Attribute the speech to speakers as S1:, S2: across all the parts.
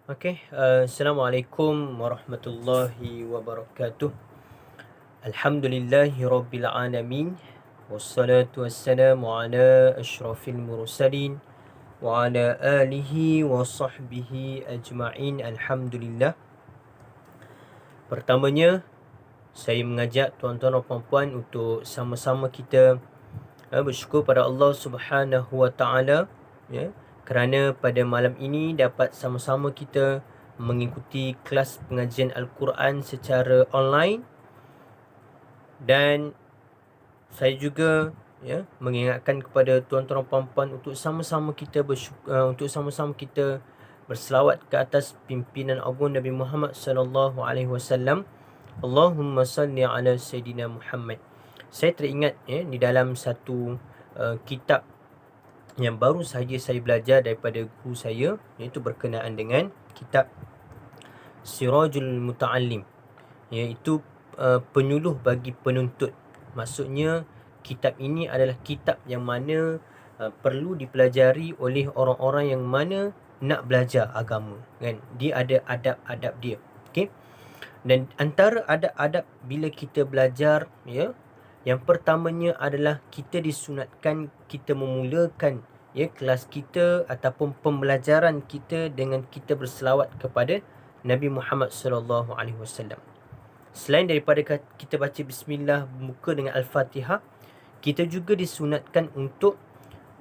S1: Assalamualaikum warahmatullahi wabarakatuh. Alhamdulillahi rabbil alamin. Wassalatu wassalamu ala asyrafil mursalin wa ala alihi wa sahbihi ajma'in. Alhamdulillah. Pertamanya, saya mengajak tuan-tuan dan puan-puan untuk sama-sama kita bersyukur pada Allah Subhanahu wa taala, ya, kerana pada malam ini dapat sama-sama kita mengikuti kelas pengajian Al-Quran secara online. Dan saya juga, ya, mengingatkan kepada tuan-tuan dan puan-puan untuk sama-sama kita berselawat ke atas pimpinan agung Nabi Muhammad sallallahu alaihi wasallam. Allahumma salli ala Sayyidina Muhammad. Saya teringat, ya, di dalam satu kitab yang baru saja saya belajar daripada guru saya, iaitu berkenaan dengan kitab Sirajul Muta'allim, iaitu penyuluh bagi penuntut. Maksudnya kitab ini adalah kitab yang mana perlu dipelajari oleh orang-orang yang mana nak belajar agama, kan. Dia ada adab-adab dia. Okey. Dan antara adab-adab bila kita belajar, ya, yang pertamanya adalah kita disunatkan kita memulakan, ya, kelas kita ataupun pembelajaran kita dengan kita berselawat kepada Nabi Muhammad sallallahu alaihi wasallam. Selain daripada kita baca bismillah, buka dengan al-Fatihah, kita juga disunatkan untuk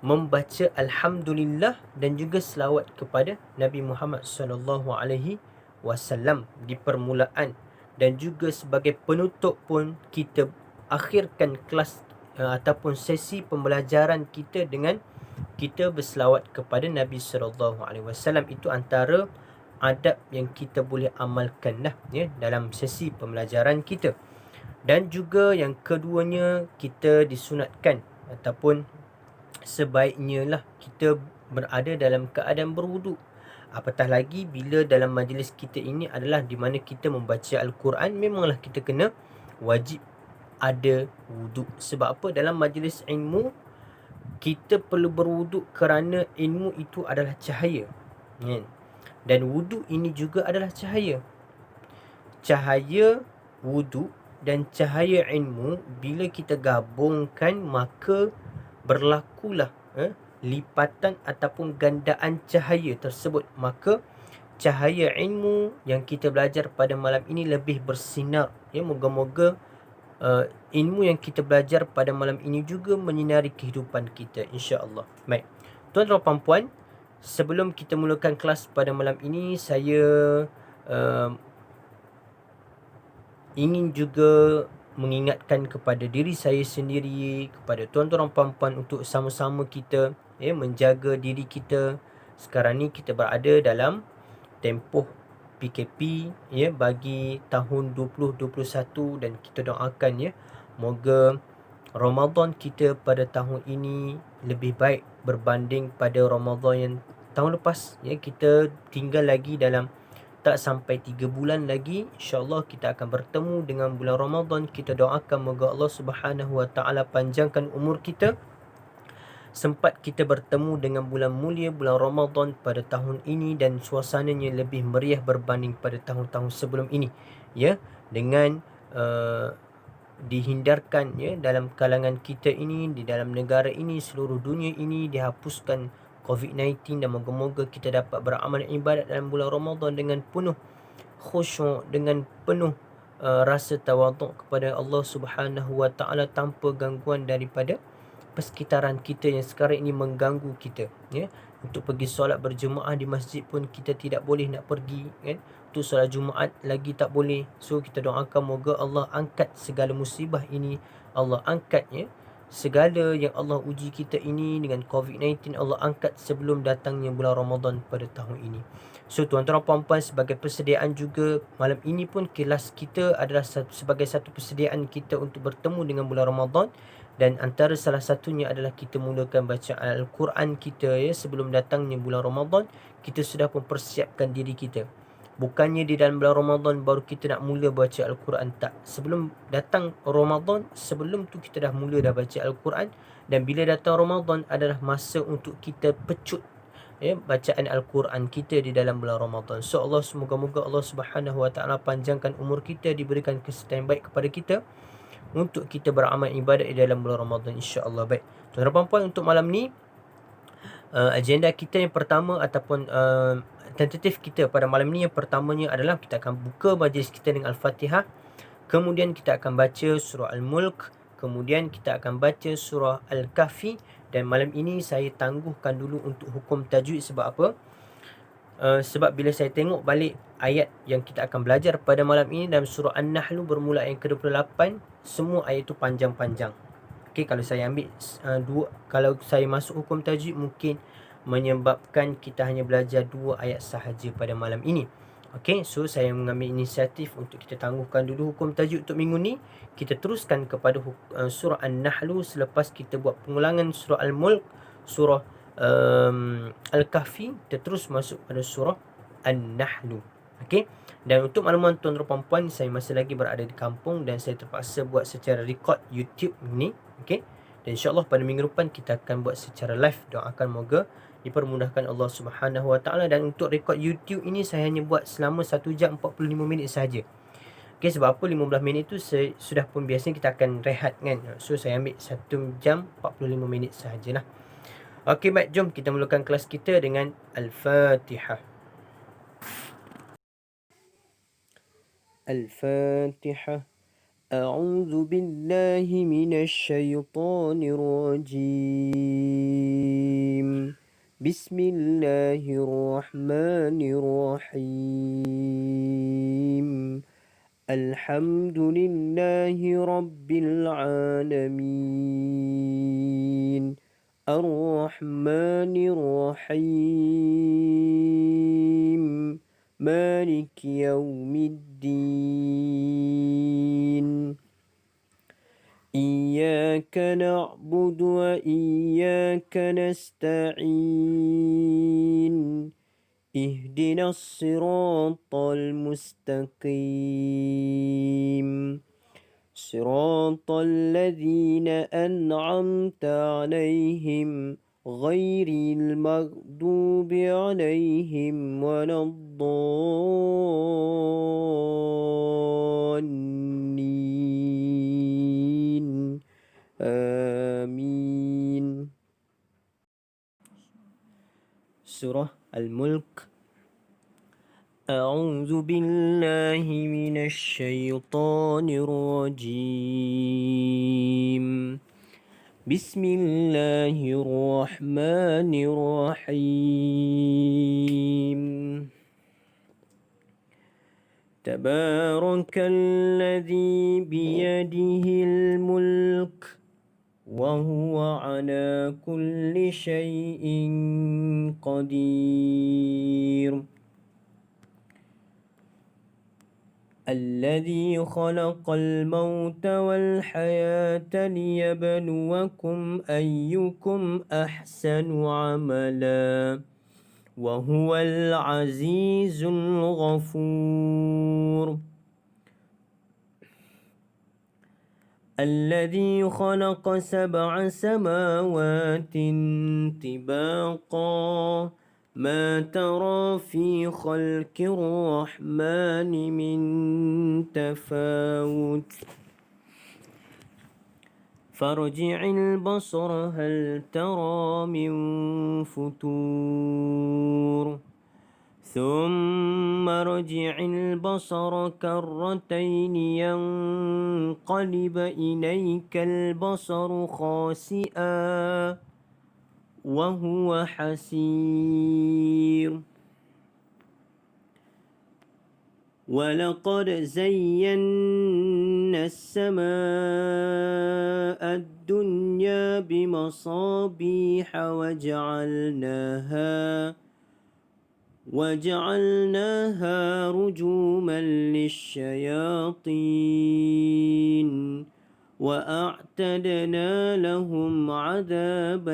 S1: membaca alhamdulillah dan juga selawat kepada Nabi Muhammad sallallahu alaihi wasallam di permulaan, dan juga sebagai penutup pun kita akhirkan kelas ataupun sesi pembelajaran kita dengan kita berselawat kepada Nabi sallallahu alaihi wasallam. Itu antara adab yang kita boleh amalkan dah, ya, dalam sesi pembelajaran kita. Dan juga yang keduanya, kita disunatkan ataupun sebaiknya lah kita berada dalam keadaan berwuduk. Apatah lagi bila dalam majlis kita ini adalah di mana kita membaca Al-Quran, memanglah kita kena wajib ada wuduk. Sebab apa? Dalam majlis ilmu kita perlu berwuduk kerana ilmu itu adalah cahaya, kan? Dan wuduk ini juga adalah cahaya. Cahaya wuduk dan cahaya ilmu bila kita gabungkan, maka berlakulah lipatan ataupun gandaan cahaya tersebut. Maka cahaya ilmu yang kita belajar pada malam ini lebih bersinar, ya. Moga-moga ilmu yang kita belajar pada malam ini juga menyinari kehidupan kita, insya-Allah. Baik. Tuan-tuan dan puan-puan, sebelum kita mulakan kelas pada malam ini, saya ingin juga mengingatkan kepada diri saya sendiri, kepada tuan-tuan dan puan-puan untuk sama-sama kita, ya, menjaga diri kita. Sekarang ni kita berada dalam tempoh PKP, ya, bagi tahun 2021, dan kita doakan, ya, moga Ramadan kita pada tahun ini lebih baik berbanding pada Ramadan yang tahun lepas, ya. Kita tinggal lagi dalam tak sampai 3 bulan lagi, insya-Allah kita akan bertemu dengan bulan Ramadan. Kita doakan moga Allah Subhanahu wa taala panjangkan umur kita sempat kita bertemu dengan bulan mulia, bulan Ramadan pada tahun ini, dan suasananya lebih meriah berbanding pada tahun-tahun sebelum ini, ya. Dengan dihindarkan, ya, dalam kalangan kita ini, di dalam negara ini, seluruh dunia ini dihapuskan COVID-19, dan moga-moga kita dapat beramal ibadat dalam bulan Ramadan dengan penuh khusyuk, dengan penuh rasa tawaduk kepada Allah Subhanahu wa taala, tanpa gangguan daripada persekitaran kita yang sekarang ini mengganggu kita, ya. Untuk pergi solat berjemaah di masjid pun kita tidak boleh nak pergi, kan. Untuk solat Jumaat lagi tak boleh. So kita doakan moga Allah angkat segala musibah ini, Allah angkat, ya, segala yang Allah uji kita ini dengan COVID-19, Allah angkat sebelum datangnya bulan Ramadan pada tahun ini. So tuan-tuan dan puan-puan, sebagai persediaan juga, malam ini pun kelas kita adalah sebagai satu persediaan kita untuk bertemu dengan bulan Ramadan. Dan antara salah satunya adalah kita mulakan bacaan Al-Quran kita, ya, sebelum datangnya bulan Ramadan. Kita sudah mempersiapkan diri kita. Bukannya di dalam bulan Ramadan baru kita nak mula baca Al-Quran, tak. Sebelum datang Ramadan, sebelum tu kita dah mula dah baca Al-Quran. Dan bila datang Ramadan adalah masa untuk kita pecut bacaan Al-Quran kita di dalam bulan Ramadan. So Allah, semoga-moga Allah Subhanahu Wa Taala panjangkan umur kita, diberikan kesihatan baik kepada kita untuk kita beramal ibadat di dalam bulan Ramadan, insya-Allah. Baik, tuan-tuan dan puan, untuk malam ni agenda kita yang pertama ataupun tentatif kita pada malam ni, yang pertamanya adalah kita akan buka majlis kita dengan Al-Fatihah. Kemudian kita akan baca surah Al-Mulk. Kemudian kita akan baca surah Al-Kahfi. Dan malam ini saya tangguhkan dulu untuk hukum tajwid. Sebab apa? Sebab bila saya tengok balik ayat yang kita akan belajar pada malam ini dalam surah An-Nahl bermula ayat ke-28, semua ayat itu panjang-panjang. Okey, kalau saya ambil kalau saya masuk hukum tajwid, mungkin menyebabkan kita hanya belajar 2 ayat sahaja pada malam ini. Okey, so saya mengambil inisiatif untuk kita tangguhkan dulu hukum tajwid untuk minggu ni. Kita teruskan kepada surah An-Nahl selepas kita buat pengulangan surah Al-Mulk, surah Al-Kahfi, kita terus masuk pada surah An-Nahl. Okey. Dan untuk makluman tuan-tuan dan puan, saya masih lagi berada di kampung dan saya terpaksa buat secara record YouTube ni. Okey. Dan insya-Allah pada minggu depan kita akan buat secara live. Doakan moga dipermudahkan Allah Subhanahu Wa Taala. Dan untuk rekod YouTube ini saya hanya buat selama 1 jam 45 minit sahaja. Okey, sebab apa 15 minit tu sudah pun biasanya kita akan rehat kan. So saya ambil 1 jam 45 minit sahajalah. Okey, baik, jom kita mulakan kelas kita dengan Al-Fatihah. Al-Fatihah. أعوذ بالله من الشيطان الرجيم بسم الله الرحمن الرحيم الحمد لله رب العالمين الرحمن الرحيم مالك يوم الدين إياك نعبد وإياك نستعين اهدنا الصراط المستقيم صراط الذين أنعمت عليهم غير المغضوب عليهم ولا الضالين آمين. سورة الملك. أعوذ بالله من الشيطان الرجيم بسم الله الرحمن الرحيم تبارك الذي بيده الملك وهو على كل شيء قدير الذي خلق الموت والحياة ليبلوكم أيكم أحسن عملا وهو العزيز الغفور الذي خلق 7 سماوات طباقا ما ترى في خلق الرحمن من تفاوت فارجع البصر هل ترى من فتور ثم ارجع البصر كرتين ينقلب إليك البصر خاسئا وهو حسير ولقد زينا السماء الدنيا بمصابيح وجعلناها رجوما للشياطين وأعتدنا لهم عذاب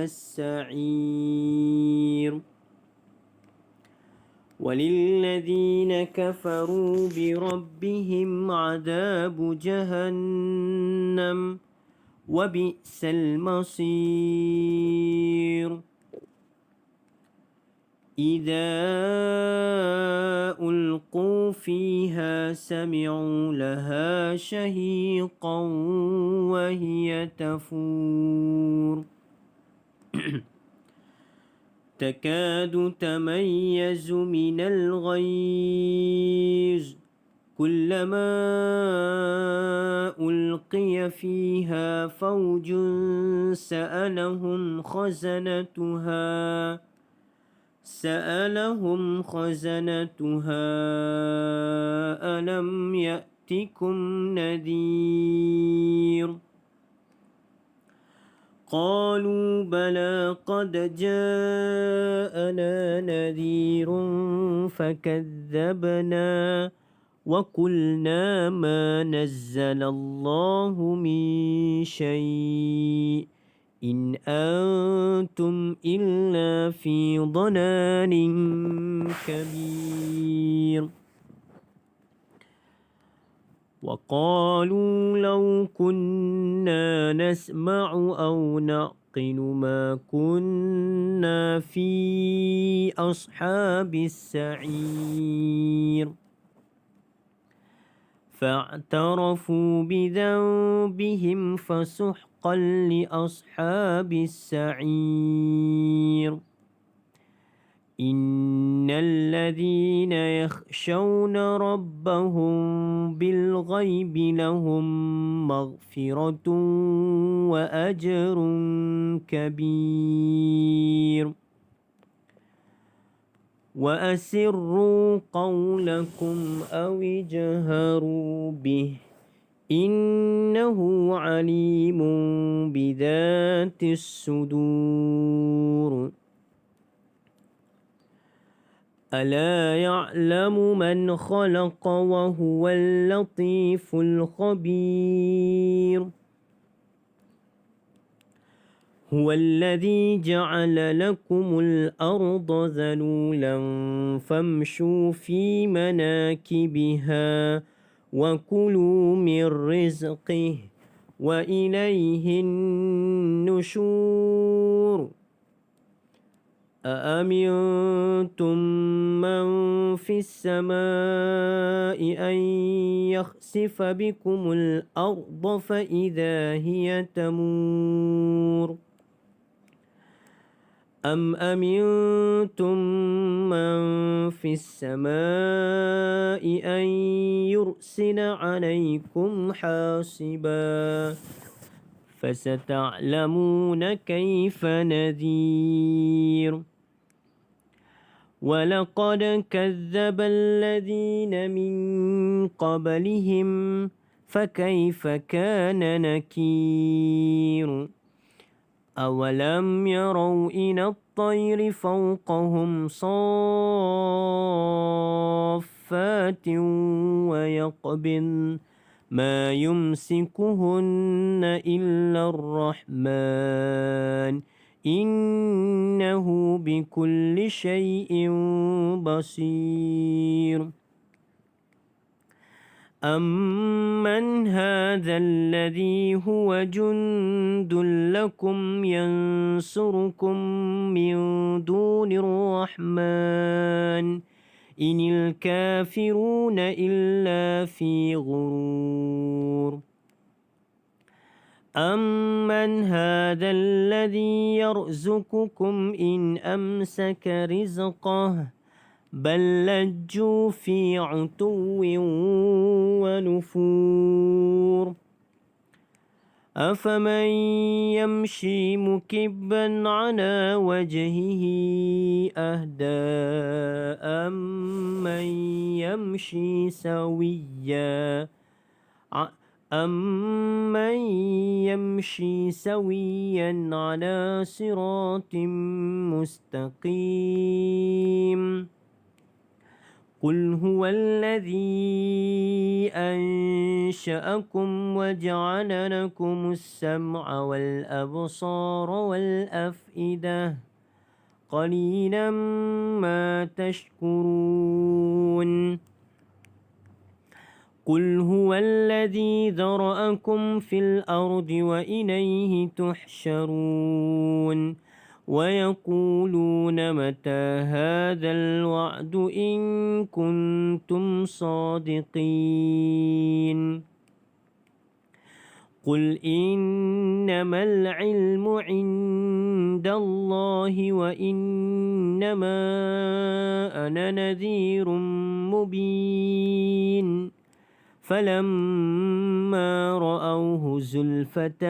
S1: السعير وللذين كفروا بربهم عذاب جهنم وبئس المصير إذا ألقوا فيها سمعوا لها شهيقا وهي تفور تكاد تميز من الغيظ كلما ألقي فيها فوج سألهم خزنتها ألم يأتكم نذير قالوا بلى قد جاءنا نذير فكذبنا وقلنا ما نزل الله من شيء إن أنتم إلا في ضلال كبير وقالوا لو كنا نسمع أو نعقل ما كنا في أصحاب السعير فاعترفوا بذنبهم فسحقا لأصحاب السعير إن الذين يخشون ربهم بالغيب لهم مغفرة وأجر كبير وأسروا قولكم أو اجهروا به إنه عليم بذات الصدور ألا يعلم من خلق وهو اللطيف الخبير هو الذي جعل لكم الأرض ذلولا فامشوا في مناكبها وكلوا من رزقه وإليه النشور أأمنتم من في السماء أن يخسف بكم الأرض فإذا هي تمور أم أمنتم من في السماء أن يرسل عليكم حاصبا فستعلمون كيف نذير ولقد كذب الذين من قبلهم فكيف كان نكير أولم يروا إلى الطير فوقهم صافات ويقبضن ما يمسكهن إلا الرحمن إنه بكل شيء بصير أمن هذا الذي هو جند لكم ينصركم من دون الرحمن إن الكافرون إلا في غرور أمن هذا الذي يرزقكم إن أمسك رزقه بل لجوا في عتو ونفور أفمن يمشي مكبا على وجهه أهدى أمن يمشي سويا على صراط مستقيم قل هو الذي أنشأكم وجعل لكم السمع والأبصار والأفئدة قليلا ما تشكرون قل هو الذي ذرأكم في الأرض وإليه تحشرون ويقولون متى هذا الوعد إن كنتم صادقين قل إنما العلم عند الله وإنما أنا نذير مبين فلما رأوه زلفة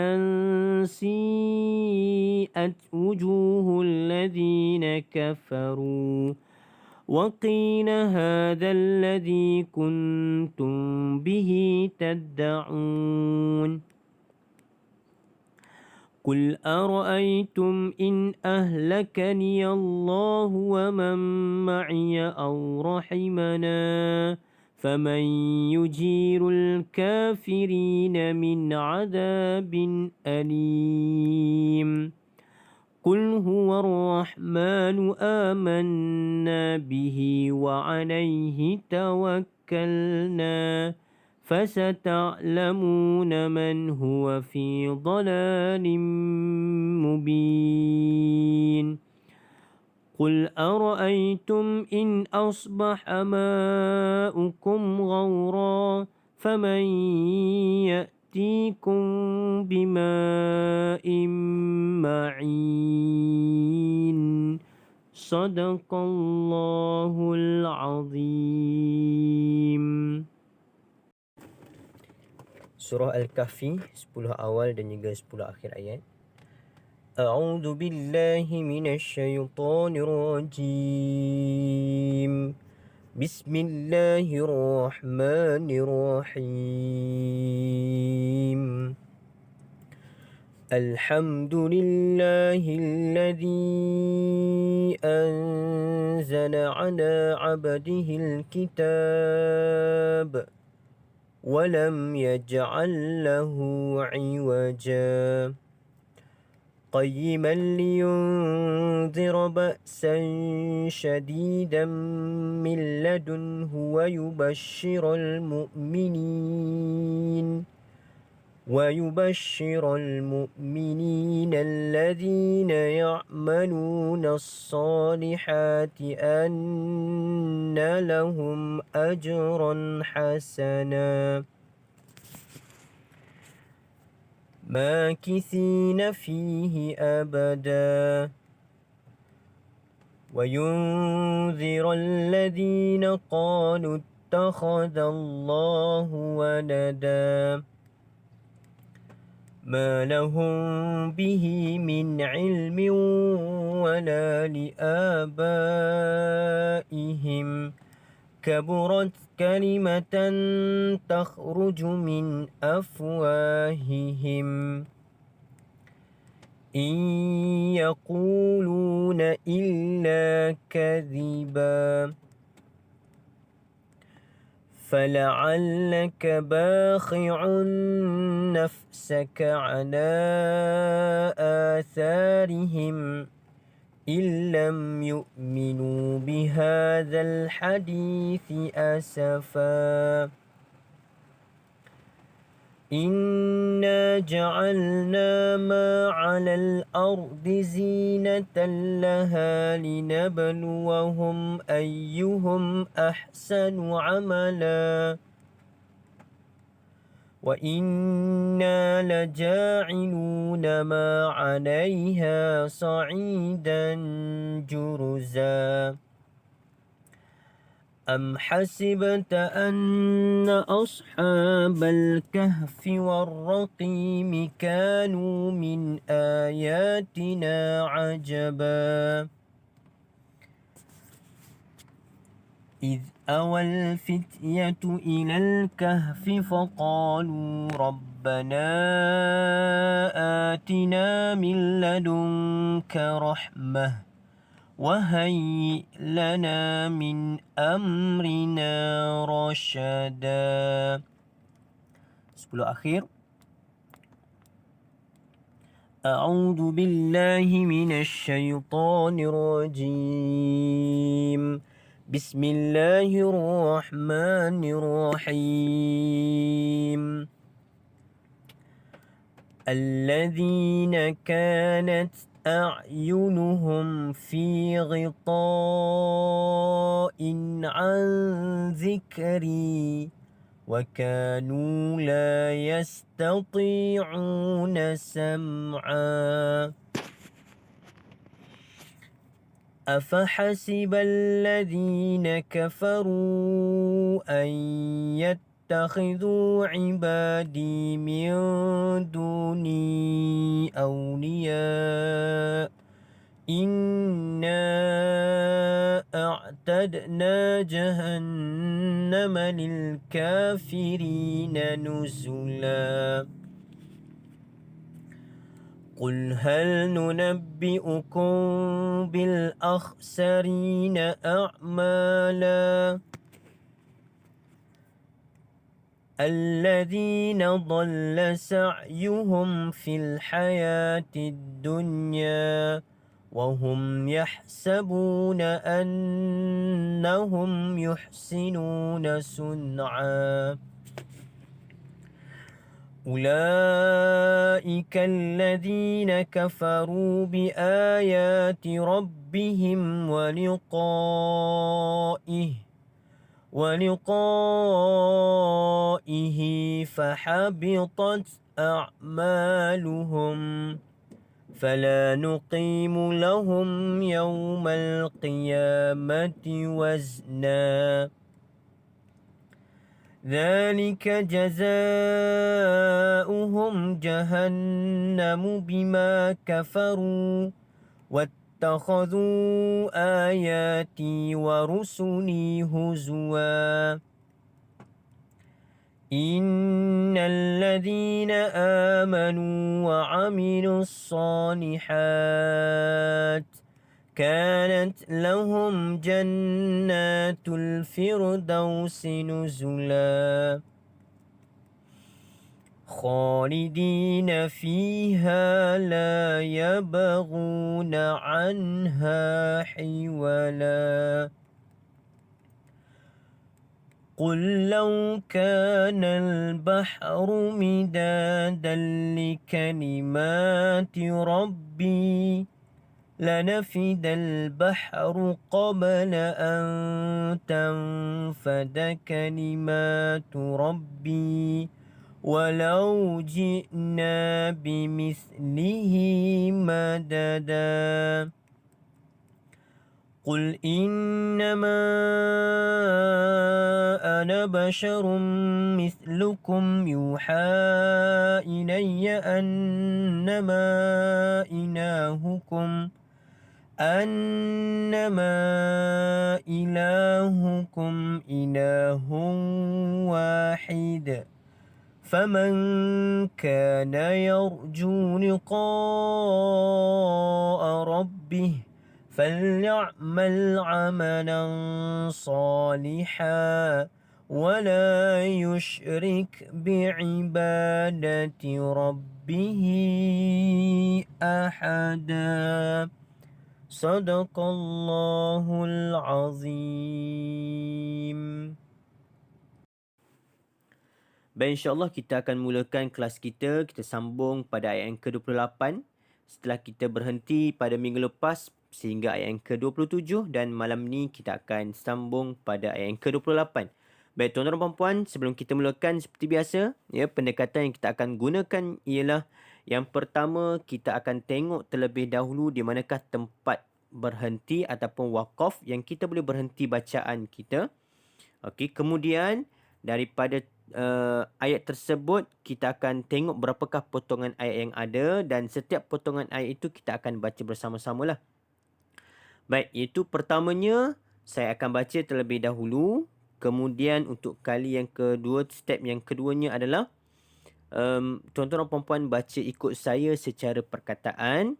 S1: سيئت وجوه الذين كفروا وقيل هذا الذي كنتم به تدعون قل أرأيتم إن أهلكني الله ومن معي أو رحمنا فمن يجير الكافرين من عذاب أليم قل هو الرحمن آمنا به وعليه توكلنا فستعلمون من هو في ضلال مبين قل أرأيتم إن أصبح ماؤكم غورا فمن يأتيكم بماء معين صدق الله العظيم. Surah Al-Kahfi 10 awal dan juga 10 akhir ayat. A'udzu billahi minasyaitonir rajim. Bismillahirrahmanirrahim. Alhamdulillahilladzi anzala ala 'abdihil kitab ولم يجعل له عوجا قيما لينذر بأسا شديدا من لدنه ويبشر المؤمنين الذين يعملون الصالحات أن لهم أجرا حسنا ماكثين فيه أبدا وينذر الذين قالوا اتخذ الله ولدا ما لهم به من علم ولا لآبائهم كبرت كلمة تخرج من أفواههم إن يقولون إلا كذبا فلعلك باخع نفسك على آثارهم إن لم يؤمنوا بهذا الحديث أسفا إنا جعلنا ما على الأرض زينة لها لنبلوهم أيهم أحسن عملا وإنا لجاعلون ما عليها صعيدا جرزا أم حسبت أن أصحاب الكهف والرقيم كانوا من آياتنا عجبا إذ أوى الفتية إلى الكهف فقالوا ربنا آتنا من لدنك رحمة وهيئ لنا من أمرنا رشدا. 10 akhir. أعوذ بالله من الشيطان الرجيم. بسم الله الرحمن الرحيم. الذين كانت أعينهم في غطاء عن ذكري وكانوا لا يستطيعون سمعا أفحسب الذين كفروا أن يتخذوا عبادي من دوني أولياء إنا أعتدنا جهنم للكافرين نزلا قل هل ننبئكم بالأخسرين أعمالا الذين ضل سعيهم في الحياة الدنيا وهم يحسبون أنهم يحسنون صنعا أولئك الذين كفروا بآيات ربهم ولقائه فحبطت أعمالهم فلا نقيم لهم يوم القيامة وزنا ذلك جزاؤهم جهنم بما كفروا واتخذوا آياتي ورسلي هزوا إن الذين آمنوا وعملوا الصالحات كانت لهم جنات الفردوس نزلا خالدين فيها لا يبغون عنها حولا قل لو كان البحر مدادا لكلمات ربي لنفد البحر قبل أن تنفد كلمات ربي ولو جئنا بمثله مددا قل إنما أنا بشر مثلكم يوحى إلي أنما إلهكم إله واحد فمن كان يرجو لقاء ربه فليعمل عملا صالحا ولا يشرك بعبادة ربه أحدا Sadaqallahul Azim. Baik, insyaAllah kita akan mulakan kelas kita. Kita sambung pada ayat yang ke-28. Setelah kita berhenti pada minggu lepas sehingga ayat yang ke-27. Dan malam ni kita akan sambung pada ayat yang ke-28. Baik, tuan-tuan dan puan-puan, sebelum kita mulakan seperti biasa, pendekatan yang kita akan gunakan ialah yang pertama, kita akan tengok terlebih dahulu di manakah tempat berhenti ataupun wakaf yang kita boleh berhenti bacaan kita. Okey, kemudian daripada ayat tersebut, kita akan tengok berapakah potongan ayat yang ada dan setiap potongan ayat itu kita akan baca bersama-sama lah. Baik, iaitu pertamanya, saya akan baca terlebih dahulu. Kemudian untuk kali yang kedua, step yang keduanya adalah tuan-tuan dan puan-puan baca ikut saya secara perkataan.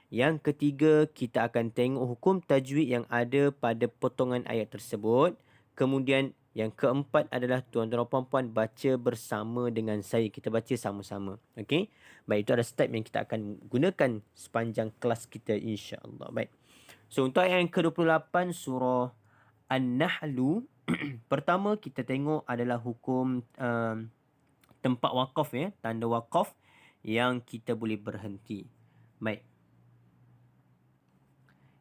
S1: Yang ketiga, kita akan tengok hukum tajwid yang ada pada potongan ayat tersebut. Kemudian yang keempat adalah tuan-tuan dan puan-puan baca bersama dengan saya. Kita baca sama-sama. Okey? Baik, itu adalah step yang kita akan gunakan sepanjang kelas kita, insya-Allah. Baik. So untuk ayat yang ke-28 surah An-Nahlu, pertama kita tengok adalah hukum tempat wakaf, tanda wakaf yang kita boleh berhenti. Baik.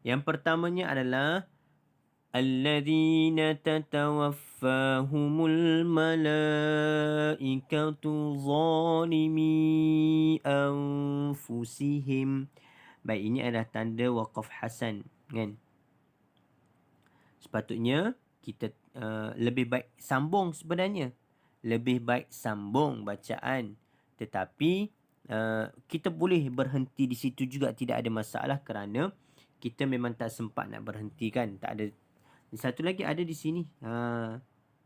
S1: Yang pertamanya adalah alladzina tatawaffahumul malaikatu zalimi anfusihim. Baik, ini adalah tanda waqaf hasan, kan? Sepatutnya kita lebih baik sambung sebenarnya. Lebih baik sambung bacaan. Tetapi kita boleh berhenti di situ juga, tidak ada masalah, kerana kita memang tak sempat nak berhenti, kan? Tak ada. Satu lagi ada di sini.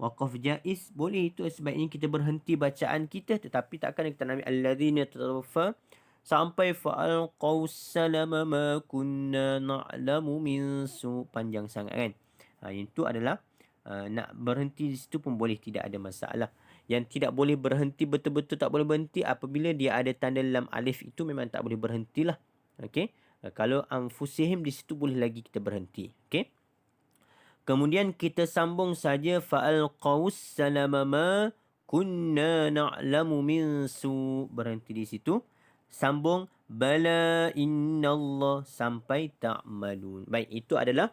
S1: Waqaf jaiz boleh, itu sebaiknya kita berhenti bacaan kita, tetapi takkan kita nak ambil alladzina tatawaffa sampai fa'alqaus salama ma kunna na'lamu min su, panjang sangat, kan? Itu adalah nak berhenti di situ pun boleh, tidak ada masalah. Yang tidak boleh berhenti, betul-betul tak boleh berhenti, apabila dia ada tanda lam alif, itu memang tak boleh berhentilah. Okey. Kalau anfusihim di situ boleh lagi kita berhenti. Okey. Kemudian kita sambung saja fa'alqaus salama ma kunna na'lamu min su, berhenti di situ. Sambung bala innallah sampai ta'malun. Baik, itu adalah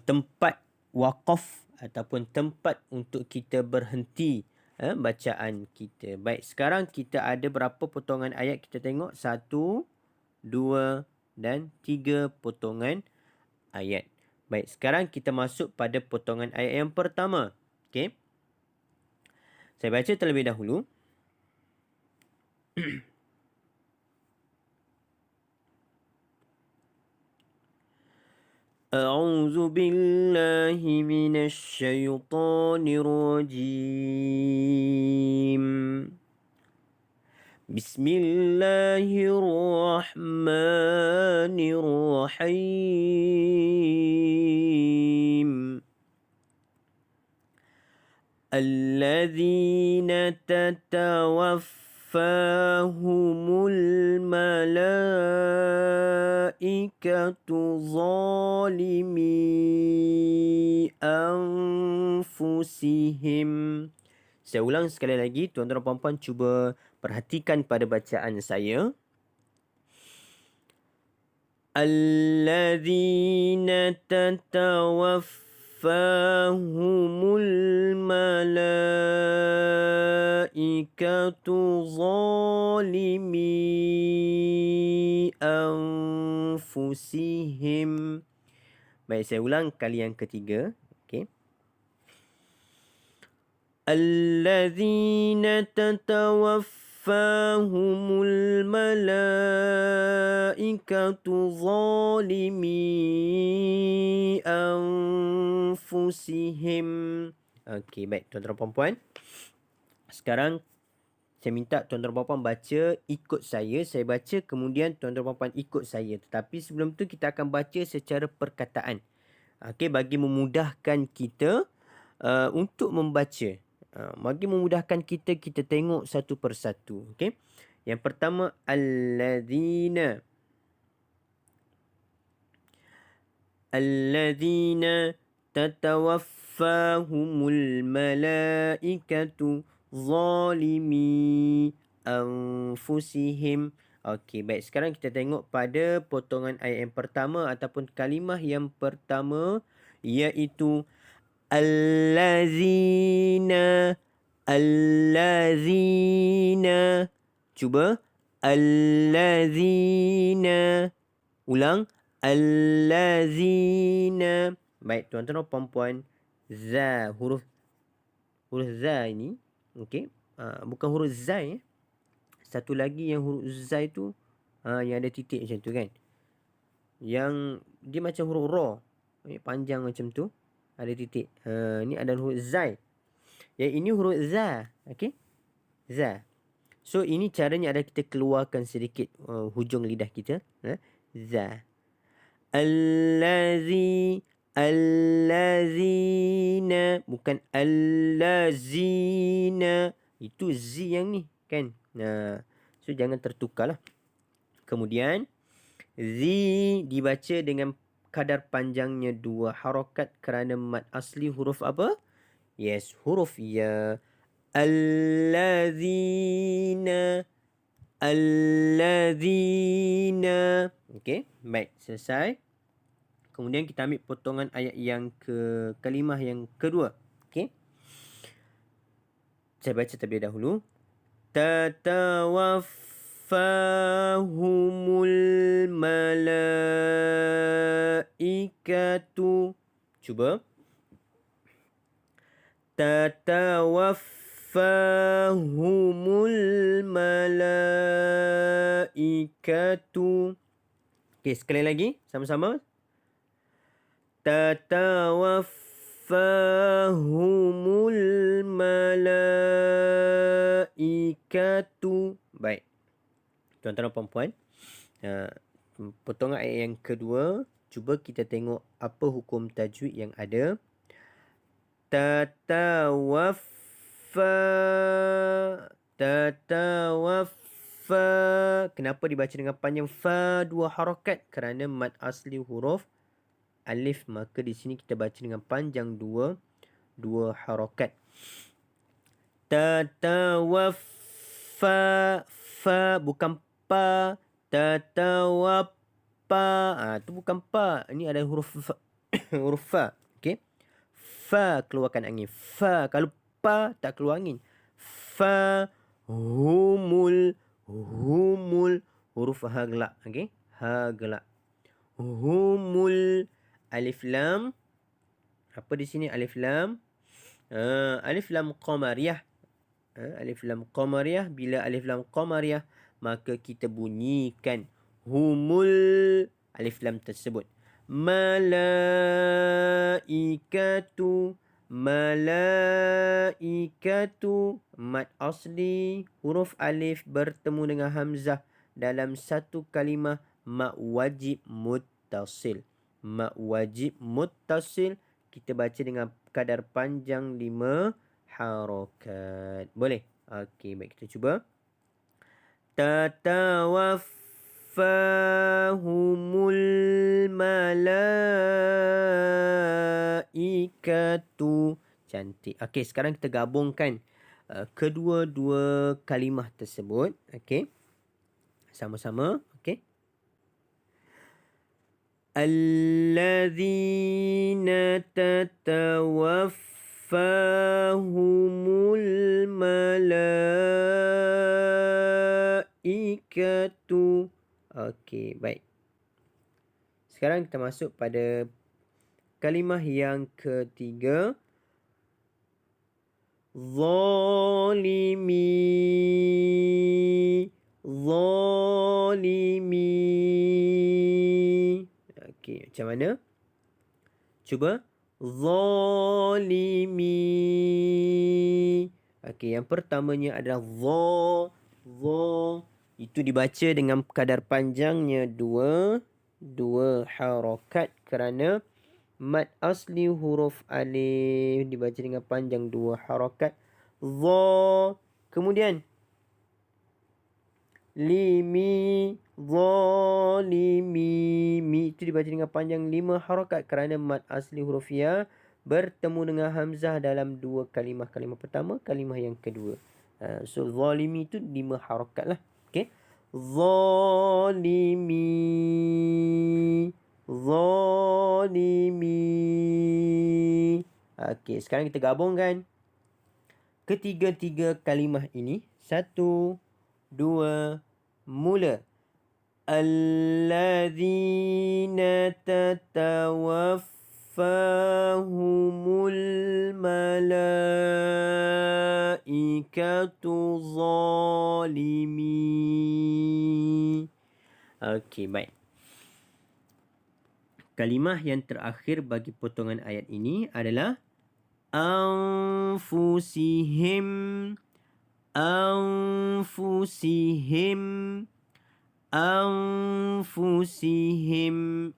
S1: tempat waqaf ataupun tempat untuk kita berhenti bacaan kita. Baik, sekarang kita ada berapa potongan ayat, kita tengok 1, 2 dan 3 potongan ayat. Baik, sekarang kita masuk pada potongan ayat yang pertama. Okey. Saya baca terlebih dahulu. A'udzu billahi minasy syaithanir rajim. Bismillahirrahmanirrahim. الذين تتوفاهم الملائكة ظالمي أنفسهم. Saya ulang sekali lagi, tuan-tuan dan puan-puan cuba perhatikan pada bacaan saya. Alladzina tatawaffahumul malaikatu zalimi anfusihim. Baik, saya ulang kali yang ketiga. Okey. Alladzina tatawaffahumul malaikatu zalimi anfusihim. Okey, baik tuan-tuan dan puan-puan. Sekarang saya minta tuan-tuan dan puan-puan baca ikut saya. Saya baca, kemudian tuan-tuan dan puan-puan ikut saya. Tetapi sebelum tu kita akan baca secara perkataan. Okey, bagi memudahkan kita untuk membaca. Bagi memudahkan kita, kita tengok satu persatu. Okey. Yang pertama, alladzina. Alladzina tatawaffahumul malaikatu zalimi anfusihim. Okey, baik. Sekarang kita tengok pada potongan ayat yang pertama ataupun kalimah yang pertama, iaitu allazina. Allazina. Cuba. Allazina. Ulang. Allazina. Baik, tuan-tuan dan puan-puan. Za. Huruf za ini. Okey. Bukan huruf zai. Satu lagi yang huruf zai tu. Yang ada titik macam tu, kan. Yang dia macam huruf ra. Panjang macam tu. Ada titik. Ni ada huruf zai. Yang ini huruf za. Okey. Za. So ini caranya adalah kita keluarkan sedikit hujung lidah kita. Za. Allazina. Bukan allazina. Itu z yang ni, kan. So jangan tertukarlah. Kemudian zi dibaca dengan kadar panjangnya 2 harakat kerana mad asli huruf apa? Yes, huruf ya. Allazina. Allazina. Okey, baik, selesai. Kemudian kita ambil potongan ayat yang kalimah yang kedua. Okey. Saya baca terlebih dahulu. Tatawaffahumul malaikatu. Cuba. Tatawaffahumul malaikatu. Okey, sekali lagi sama-sama. Tatawaffahumul malaikatu. Baik. Tuan-tuan dan puan-puan, potongan ayat yang kedua, cuba kita tengok apa hukum tajwid yang ada. Tatawaffa. Kenapa dibaca dengan panjang fa dua harakat? Kerana mad asli huruf alif, maka di sini kita baca dengan panjang dua harakat. Tatawaffa, fa bukan pa. Tatawaffa, tu bukan pa. Ini ada huruf fa. Huruf fa. Okey. Fa keluarkan angin. Fa, kalau pa tak keluar angin. Fa humul huruf ha gelak. Okey. Ha gelak. Humul alif lam. Apa di sini alif lam? Alif lam qamariyah. Alif lam qamariyah. Bila alif lam qamariyah, maka kita bunyikan humul alif lam tersebut. Malaikatu. Malaikatu. Mad asli huruf alif bertemu dengan hamzah dalam satu kalimah mak wajib muttasil. Mak wajib muttasil kita baca dengan kadar panjang 5 harakat. Boleh? Okey, baik, kita cuba. Tatawaffahumul malaikatu. Cantik. Okey, sekarang kita gabungkan kedua-dua kalimah tersebut. Okey. Sama-sama. Okey. Alladzina tatawaffahumul malaikatu. Okey, baik. Sekarang kita masuk pada kalimah yang ketiga. Zalimi. Okey, macam mana? Cuba. Zalimi. Okey, yang pertamanya adalah itu dibaca dengan kadar panjangnya dua harakat kerana mad asli huruf alif dibaca dengan panjang 2 harakat. Kemudian limi, zalimi. Mi itu dibaca dengan panjang 5 harakat kerana mad asli huruf ya bertemu dengan hamzah dalam 2 kalimah. Kalimah pertama, kalimah yang kedua. So zalimi itu 5 harakat lah. Okey. Zalimi. Okey, sekarang kita gabungkan ketiga-tiga kalimah ini. 1, 2, mula. Alladzina tatawaffahumul malaikatu zalimi. Okey, baik. Kalimah yang terakhir bagi potongan ayat ini adalah anfusihim.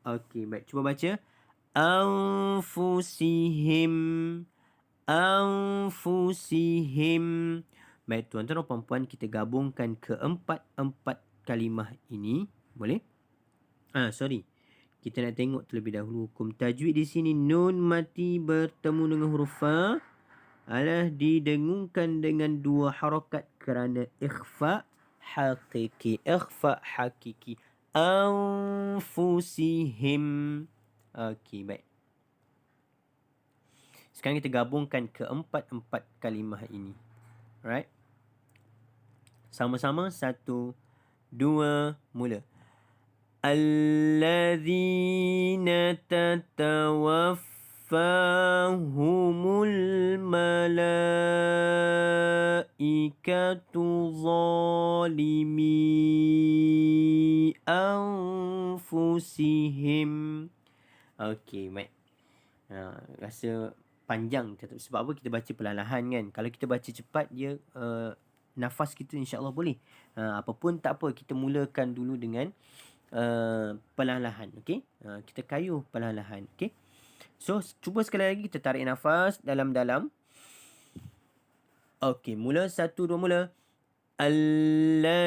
S1: Okey, baik. Cuba baca. Anfusihim. Baik, tuan-tuan dan puan-puan, kita gabungkan keempat kalimah ini. Boleh? Kita nak tengok terlebih dahulu hukum tajwid di sini. Nun mati bertemu dengan huruf fa adalah didengungkan dengan 2 harakat kerana ikhfa hakiki. Anfusihim. Okey, baik. Sekarang kita gabungkan keempat-empat kalimah ini. Alright. Sama-sama. 1, 2, mula. Alladzina tatawaffahumul malaikatu zalimi anfusihim. Okey, baik. Rasa panjang sebab apa kita baca perlahan-lahan kan. Kalau kita baca cepat dia nafas kita insya-Allah boleh. Apapun tak apa, kita mulakan dulu dengan perlahan-lahan. Okey, kita kayuh perlahan-lahan. Okey, so cuba sekali lagi kita tarik nafas dalam-dalam. Okey, mula 1, 2, mula. Alladzina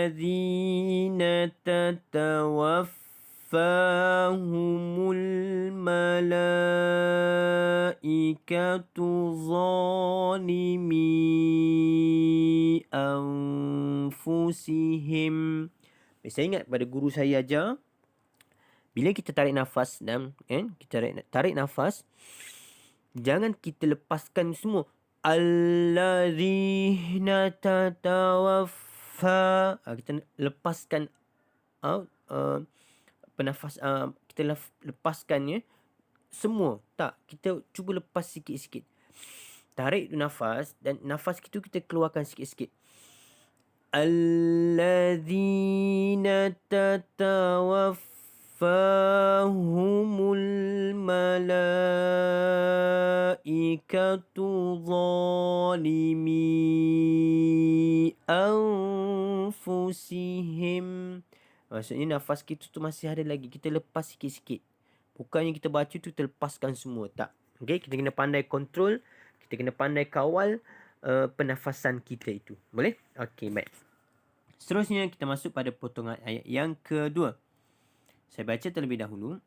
S1: tatawaffahumul malaikatu zalimi anfusihim. Saya ingat pada guru saya ajar, bila kita tarik nafas dan kita tarik nafas, jangan kita lepaskan semua. Alladzina tatawaffa. Kita lepaskan penafas, kita lepaskannya semua. Tak, kita cuba lepas sikit-sikit. Tarik nafas dan nafas itu kita keluarkan sikit-sikit. Alladzina tatawaffahumul malaikatu zalimi anfusihim. Maksudnya nafas kita tu masih ada lagi, kita lepas sikit-sikit. Bukannya kita baca tu terlepaskan semua, tak. Okay, kita kena pandai kontrol, kita kena pandai kawal pernafasan kita itu. Boleh? Okey, baik. Seterusnya kita masuk pada potongan ayat yang kedua. Saya baca terlebih dahulu.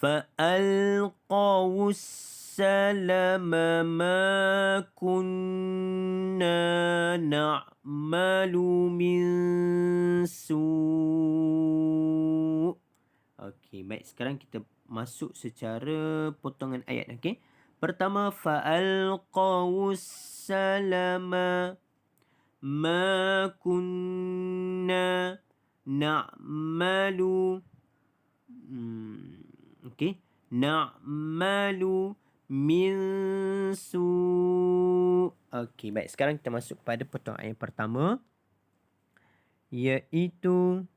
S1: فَأَلْقَوُا السَّلَمَ مَا كُنَّا نَعْمَلُ مِنْ سُوءٍ. Okey, baik. Sekarang kita masuk secara potongan ayat. Okey. Pertama, فَأَلْقَوُا السَّلَمَ مَا كُنَّا نَعْمَلُ. Okey. Na'malu min su'. Okey, baik. Sekarang kita masuk pada potongan ayat pertama, iaitu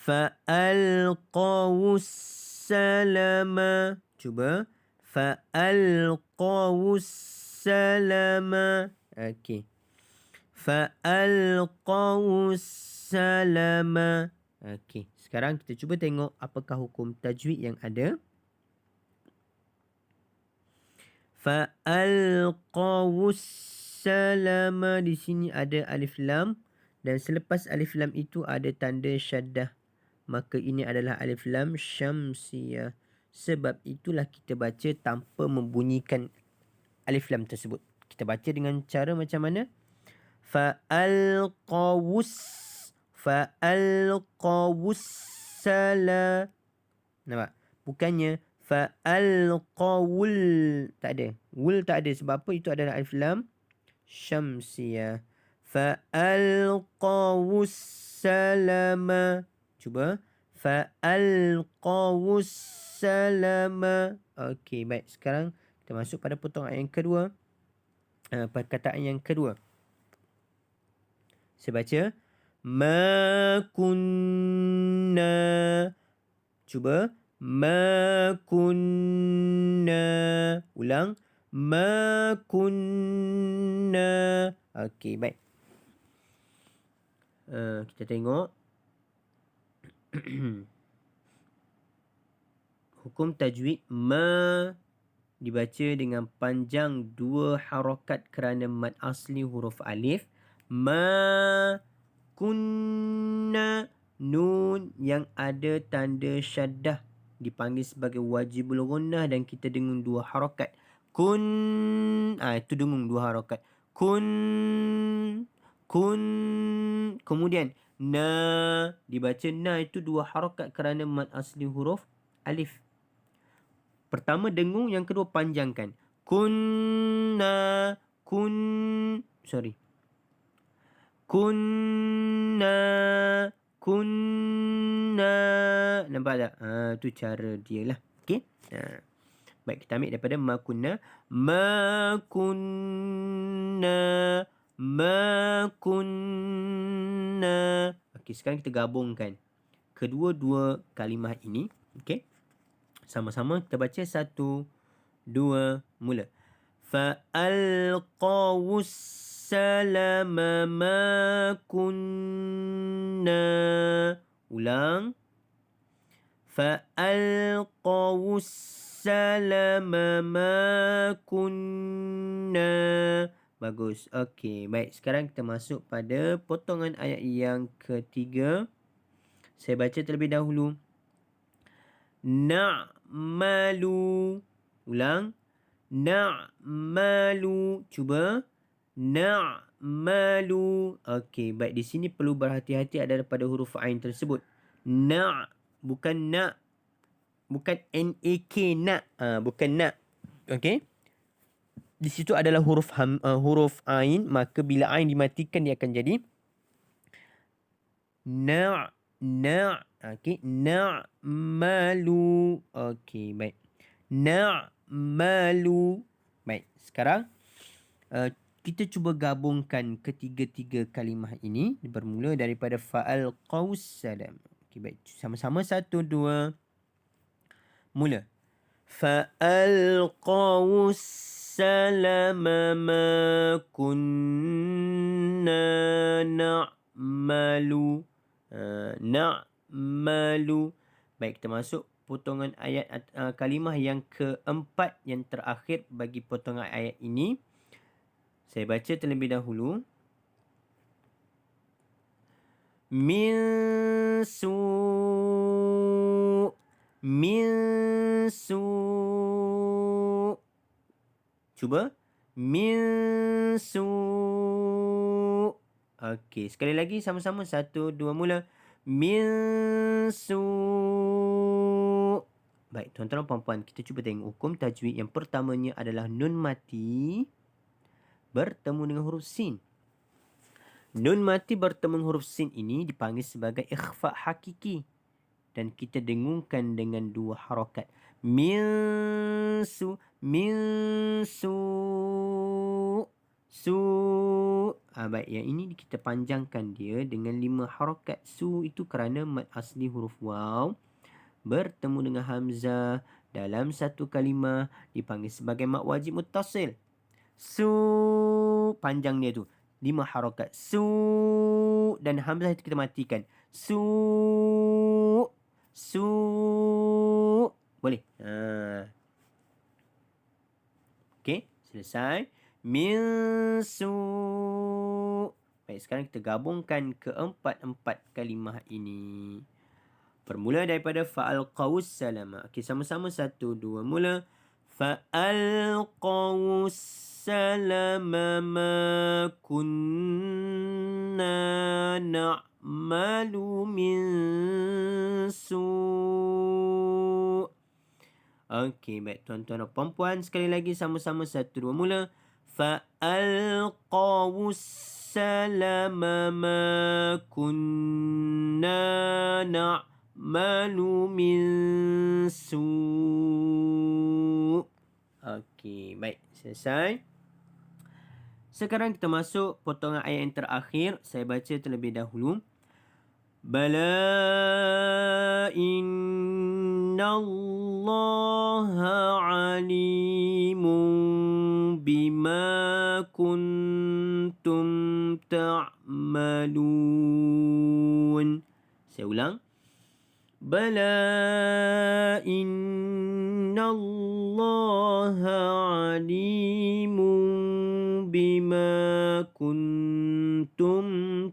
S1: fa'alqawus salama. Cuba. Fa'alqawus salama. Okey. Fa'alqawus salama. Okey, sekarang kita cuba tengok apakah hukum tajwid yang ada. Fa'alqawus salama, di sini ada alif lam dan selepas alif lam itu ada tanda syaddah. Maka ini adalah alif lam syamsiyah. Sebab itulah kita baca tanpa membunyikan alif lam tersebut. Kita baca dengan cara macam mana? Fa'alqawus sala. Nampak? Bukannya fa'alqawul. Tak ada. Wul tak ada. Sebab apa? Itu adalah alif lam syamsiyah. Fa'alqawus salama. Cuba. Fa'alqawus salama. Okey, baik. Sekarang kita masuk pada potongan yang kedua. Perkataan yang kedua. Saya baca. Ma kunna. Cuba. Ma kunna. Ulang. Ma kunna. Okey, baik. Kita tengok. Hukum tajwid. Ma dibaca dengan panjang 2 harakat kerana mad asli huruf alif. Ma kunna. Nun yang ada tanda syaddah dipanggil sebagai wajibul gunnah dan kita dengung 2 harakat. Kun. Itu dengung 2 harakat. Kun. Kemudian Na. Dibaca na itu 2 harakat kerana mad asli huruf alif. Pertama dengung, yang kedua panjangkan. Kunna. Sorry. Kunna. Nampak tak? Tu cara dia lah. Okay. Baik, kita ambil daripada ma kunna. Ma kunna. Okey, sekarang kita gabungkan kedua-dua kalimah ini. Okey. Sama-sama kita baca 1, 2, mula. Fa'alqawus salama ma kunna. Ulang. Fa'alqawus salama ma kunna. Bagus. Okey, baik. Sekarang kita masuk pada potongan ayat yang ketiga. Saya baca terlebih dahulu. Na'malu. Ulang. Na'malu. Cuba. Na'malu. Okey, baik. Di sini perlu berhati-hati ada pada huruf ain tersebut. Bukan nak. Bukan N-A-K, nak. Bukan nak. Okey. Di situ adalah huruf ain. Maka bila ain dimatikan, dia akan jadi Okey. Na'malu. Okey, baik. Na'malu. Baik. Sekarang kita cuba gabungkan ketiga-tiga kalimah ini. Bermula daripada fa'al qaus salam. Okey, baik. Sama-sama 1, 2. Mula. Fa'alqawus salama ma kunna na'malu. Na'malu. Baik, kita masuk potongan ayat kalimah yang keempat, yang terakhir bagi potongan ayat ini. Saya baca terlebih dahulu. Min su'. Cuba. Min su'. Okey, sekali lagi sama-sama 1, 2, mula. Min su'. Baik, tuan-tuan dan puan-puan, kita cuba tengok hukum tajwid. Yang pertamanya adalah nun mati bertemu dengan huruf sin. Nun mati bertemu dengan huruf sin ini dipanggil sebagai ikhfa hakiki. Dan kita dengungkan dengan 2 harakat. Min su. Baik, yang ini kita panjangkan dia dengan 5 harakat. Su itu kerana mad asli huruf waw bertemu dengan hamzah dalam satu kalimah dipanggil sebagai mad wajib muttasil. Su, panjang dia tu. 5 harakat. Su, dan hamzah itu kita matikan. Su. Boleh. Okey, selesai. Min su. Baik, sekarang kita gabungkan keempat-empat kalimah ini. Bermula daripada fa'alqawus salama. Okey, sama-sama 1, 2, mula. Fa'alqawus salama ma kunna na'malu min su'. Okey, baik tuan-tuan dan puan-puan, sekali lagi sama-sama 1, 2, mula. Fa'alqawus salama ma kunna na'malu min su'. Okey, baik. Selesai. Sekarang kita masuk potongan ayat yang terakhir. Saya baca terlebih dahulu. Bala innallaha alimun bima kuntum ta'malun. Saya ulang. Bala innallaha alimun bima kuntum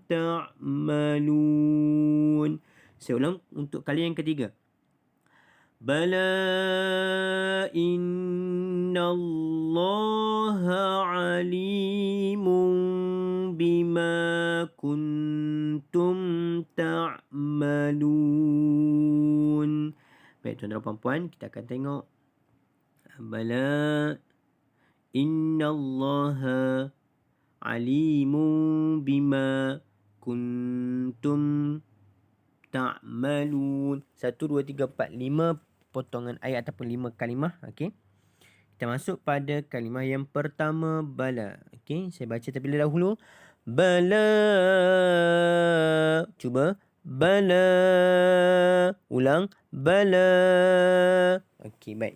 S1: ta'malun. Saya ulang untuk kali yang ketiga. Bala innallaha alimun bima kuntum ta'malun. Baik tuan-tuan dan puan, kita akan tengok. Bala innallaha alimun bima kuntum ta'malun. 1, 2, 3, 4, 5 potongan ayat ataupun 5 kalimah. Okey. Kita masuk pada kalimah yang pertama, bala. Okey, saya baca terlebih dahulu. Bala. Cuba. Bala. Ulang. Bala. Okey, baik.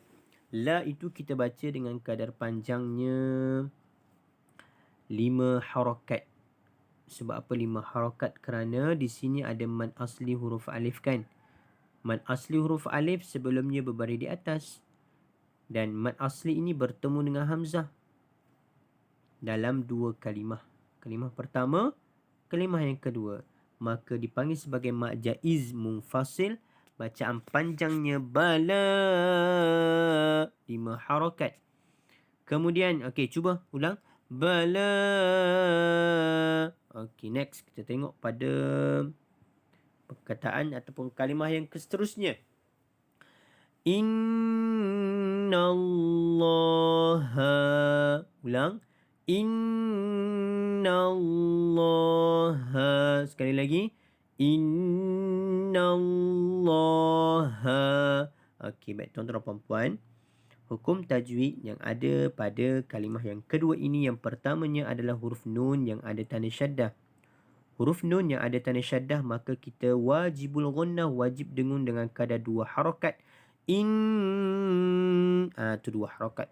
S1: La itu kita baca dengan kadar panjangnya 5 harakat. Sebab apa 5 harakat? Kerana di sini ada mad asli huruf alif kan. Mad asli huruf alif sebelumnya berbaris di atas. Dan mad asli ini bertemu dengan hamzah dalam 2 kalimah. Kalimah pertama, kalimah yang kedua. Maka dipanggil sebagai mad jaiz munfasil. Bacaan panjangnya bala. 5 harakat. Kemudian, okey, cuba ulang. Bala. Okey, next kita tengok pada perkataan ataupun kalimah yang seterusnya. Innallaha. Ulang. Innallaha. Sekali lagi. Innallaha. Okey, baik tuan-tuan dan puan-puan. Hukum tajwid yang ada pada kalimah yang kedua ini, yang pertamanya adalah huruf nun yang ada tanda syaddah. Huruf nun yang ada tanda syaddah, maka kita wajibul ghunnah, wajib dengung dengan kadar 2 harakat. Tu 2 harakat.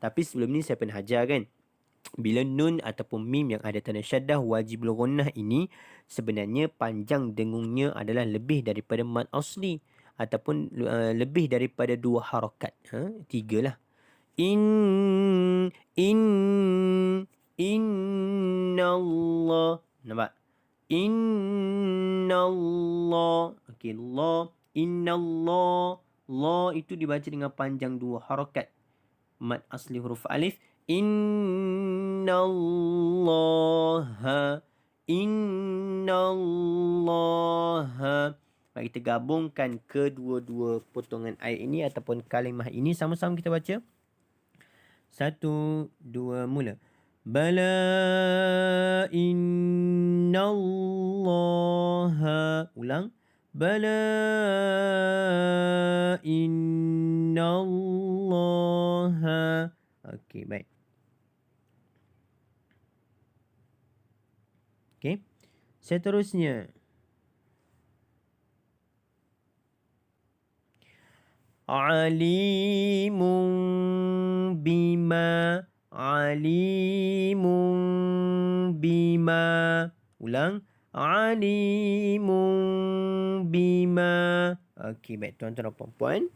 S1: Tapi sebelum ni saya pernah ajar kan, bila nun ataupun mim yang ada tanda syaddah wajibul ghunnah ini, sebenarnya panjang dengungnya adalah lebih daripada mad asli ataupun lebih daripada 2 harakat. 3 lah. Innallah. Nampak? Innallah. Okey, Allah. Innallah. La itu dibaca dengan panjang 2 harakat. Mad asli huruf alif. Innallaha. Innallaha. Mari kita gabungkan kedua-dua potongan ayat ini ataupun kalimah ini. Sama-sama kita baca. 1, 2, mula. Bala innallaha. Ulang. Bala innallaha. Okey, baik. Okey. Seterusnya. Alimun bima. Alimun bima. Ulang. Alimun bima. Okey, baik tuan-tuan dan puan-puan.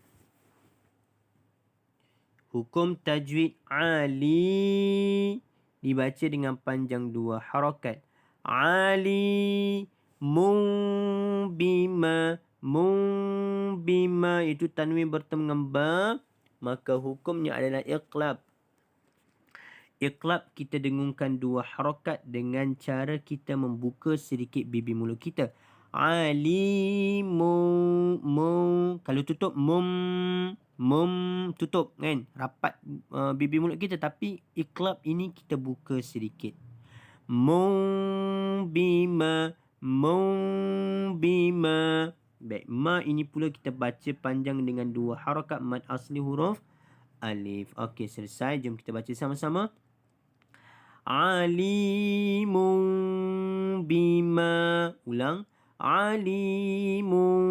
S1: Hukum tajwid ali dibaca dengan panjang 2 harakat. Ali mung bima. Mung bima itu tanwin bertemu dengan ba, maka hukumnya adalah iqlab. Iqlab kita dengungkan 2 harakat dengan cara kita membuka sedikit bibir mulut kita. Ali mung. Kalau tutup mum tutup kan, rapat bibir mulut kita. Tapi iqlab ini kita buka sedikit. Mung bima. Baik, ma ini pula kita baca panjang dengan 2 harakat mad asli huruf alif. Okey, selesai. Jom kita baca sama-sama. Alimun bima. Ulang. Alimun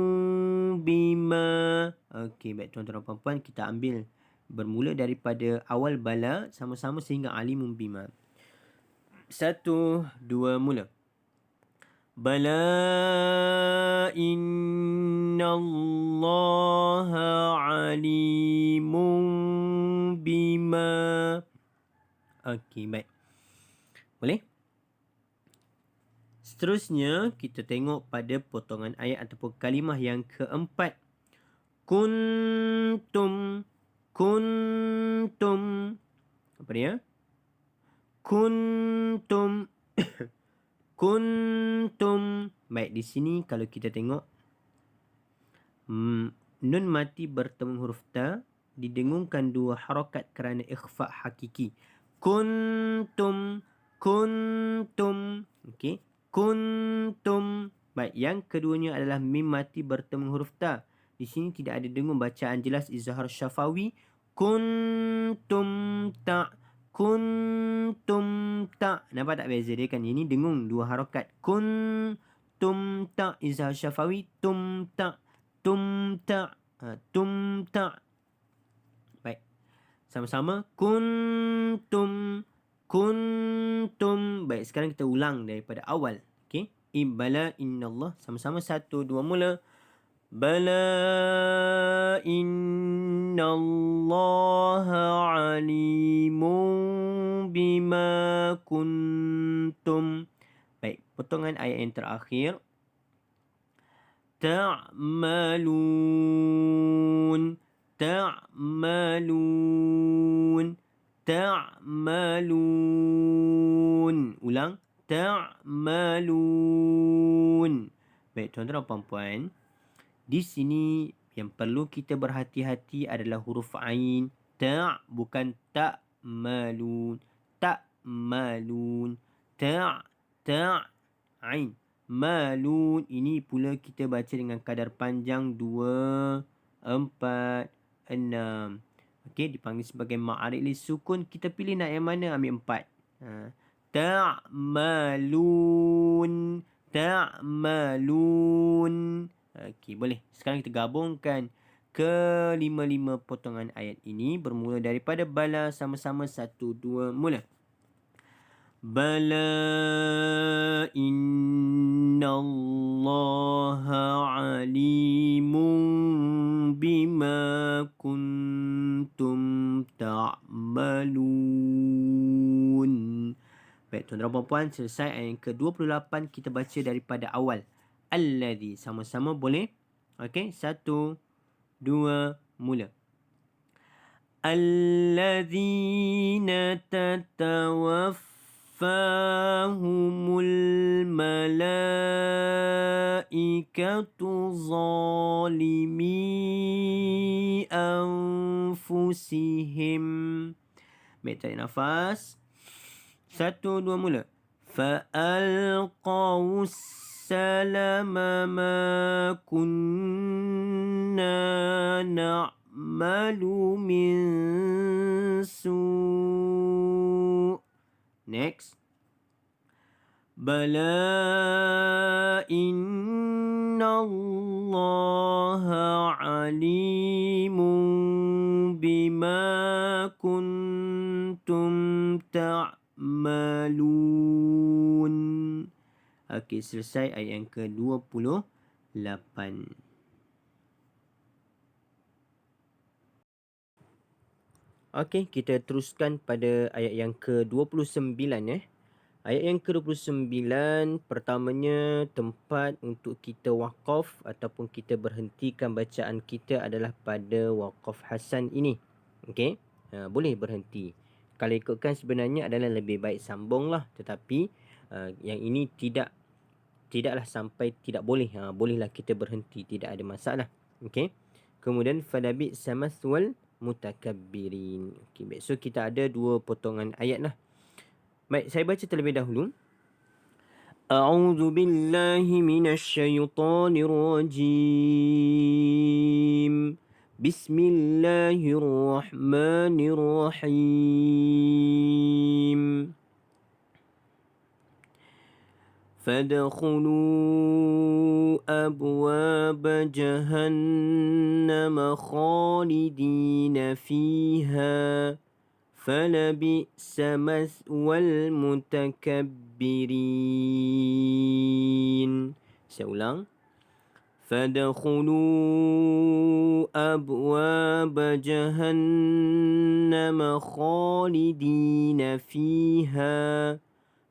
S1: bima. Okey, baik tuan-tuan dan puan-puan, kita ambil bermula daripada awal bala sama-sama sehingga alimun bima. 1, 2, mula. Bala innallaha alimun bima. Okey, baik. Boleh? Seterusnya, kita tengok pada potongan ayat ataupun kalimah yang keempat. Kuntum. Apa dia? Kuntum. Kuntum. Baik, di sini kalau kita tengok nun mati bertemu huruf ta didengungkan 2 harakat kerana ikhfa hakiki. Kuntum, kuntum. Okey, kuntum. Baik, yang keduanya adalah mim mati bertemu huruf ta. Di sini tidak ada dengung bacaan jelas izhar syafawi. Kuntum ta, kuntum ta. Nampak tak beza dia kan? Ini dengung 2 harakat. Kuntum ta izhar syafawi, tum ta. Tumta. Tumta. Baik. Sama-sama. Kuntum. Kuntum. Baik, sekarang kita ulang daripada awal. Okey. Bala innallah. Sama-sama 1, 2 mula. Bala innallaha alimun bima kuntum. Baik, potongan ayat yang terakhir. Ta'malun, ta'malun, ta'malun. Ulang. Ta'malun. Baik, tuan-tuan dan puan-puan. Di sini yang perlu kita berhati-hati adalah huruf ain. Ta' bukan ta'malun. Ta'malun. Ain. Malun. Ini pula kita baca dengan kadar panjang 2, 4, 6. Okey, dipanggil sebagai ma'arid li sukun. Kita pilih nak yang mana? Ambil 4. Ta'malun. Ta'malun. Okey, boleh. Sekarang kita gabungkan ke-5 potongan ayat ini bermula daripada bala. Sama-sama 1, 2 mula. Bala innallaha alimun bima kuntum ta'malun. Baik, tuan-tuan dan puan-puan, selesai ayat yang ke-28. Kita baca daripada awal. Alladhi. Sama-sama boleh. Okey, 1, 2 mula. Alladzina tatawafahumul malaikatu zalimi anfusihim. Baik, tarik nafas. 1, 2 mula. Fa'alqawus salama ma kunna na'malu min su'. Next. Bala innallaha alimun bima kuntum ta'malun. Okey, selesai ayat yang ke-28. Okey, kita teruskan pada ayat yang ke-29 . Ayat yang ke-29, pertamanya tempat untuk kita waqaf ataupun kita berhentikan bacaan kita adalah pada waqaf hasan ini. Okey, boleh berhenti. Kalau ikutkan sebenarnya adalah lebih baik sambunglah, tetapi yang ini tidaklah sampai tidak boleh. Bolehlah kita berhenti, tidak ada masalah. Okey. Kemudian falabi samathwal mutakabbirin. Okey, baik. So kita ada 2 potongan ayat lah. Baik, saya baca terlebih dahulu. A'udzu billahi minasyaitonir rajim. Bismillahirrahmanirrahim. فادخلوا أبواب جهنم خالدين فيها فلبئس مثوى المتكبرين. Saya ulang. فادخلوا أبواب جهنم خالدين فيها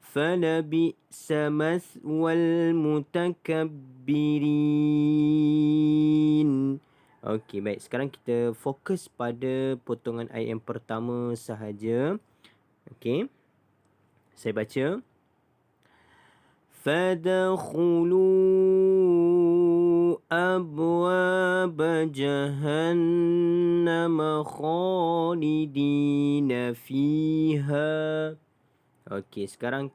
S1: فلبئس مثوى المتكبرين. Okey, baik. Sekarang kita fokus pada potongan ayat yang pertama sahaja. Okey. Saya baca. Fadkhulu abwab jahannam khalidina fiha. Okey, sekarang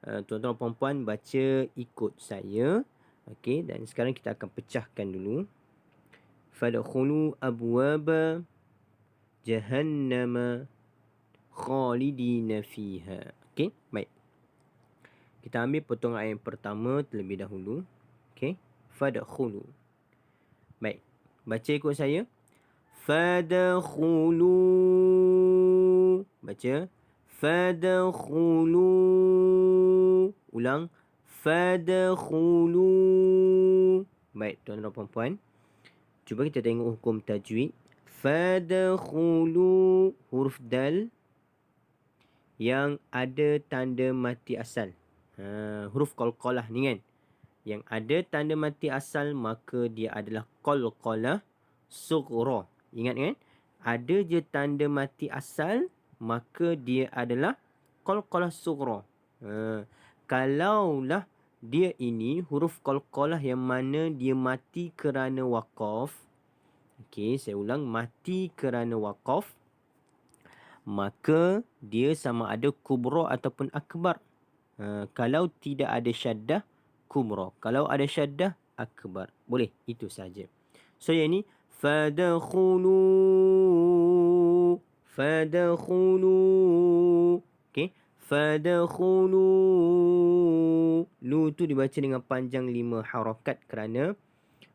S1: tuan-tuan dan puan baca ikut saya. Okey, dan sekarang kita akan pecahkan dulu. Fadkhulu abwaba jahannam khalidina fiha. Okey, baik. Kita ambil potongan ayat yang pertama terlebih dahulu. Okey, fadkhulu. Baik, baca ikut saya. Fadkhulu. Baca. Fadkhulu. Ulang. Fadkhulu. Baik, tuan-tuan dan puan-puan. Cuba kita tengok hukum tajwid. Fadkhulu, huruf dal yang ada tanda mati asal. Huruf qalqalah ni kan. Yang ada tanda mati asal maka dia adalah qalqalah sughra. Ingat kan? Ada je tanda mati asal maka dia adalah qalqalah sughra. Kalaulah dia ini huruf qalqalah yang mana dia mati kerana waqaf. Okey, saya ulang, mati kerana waqaf, maka dia sama ada kubra ataupun akbar. Kalau tidak ada syaddah, kubra. Kalau ada syaddah, akbar. Boleh, itu saja. So yang ni fadkhulu. Okey, fadkhulu. Lu tu dibaca dengan panjang 5 harakat kerana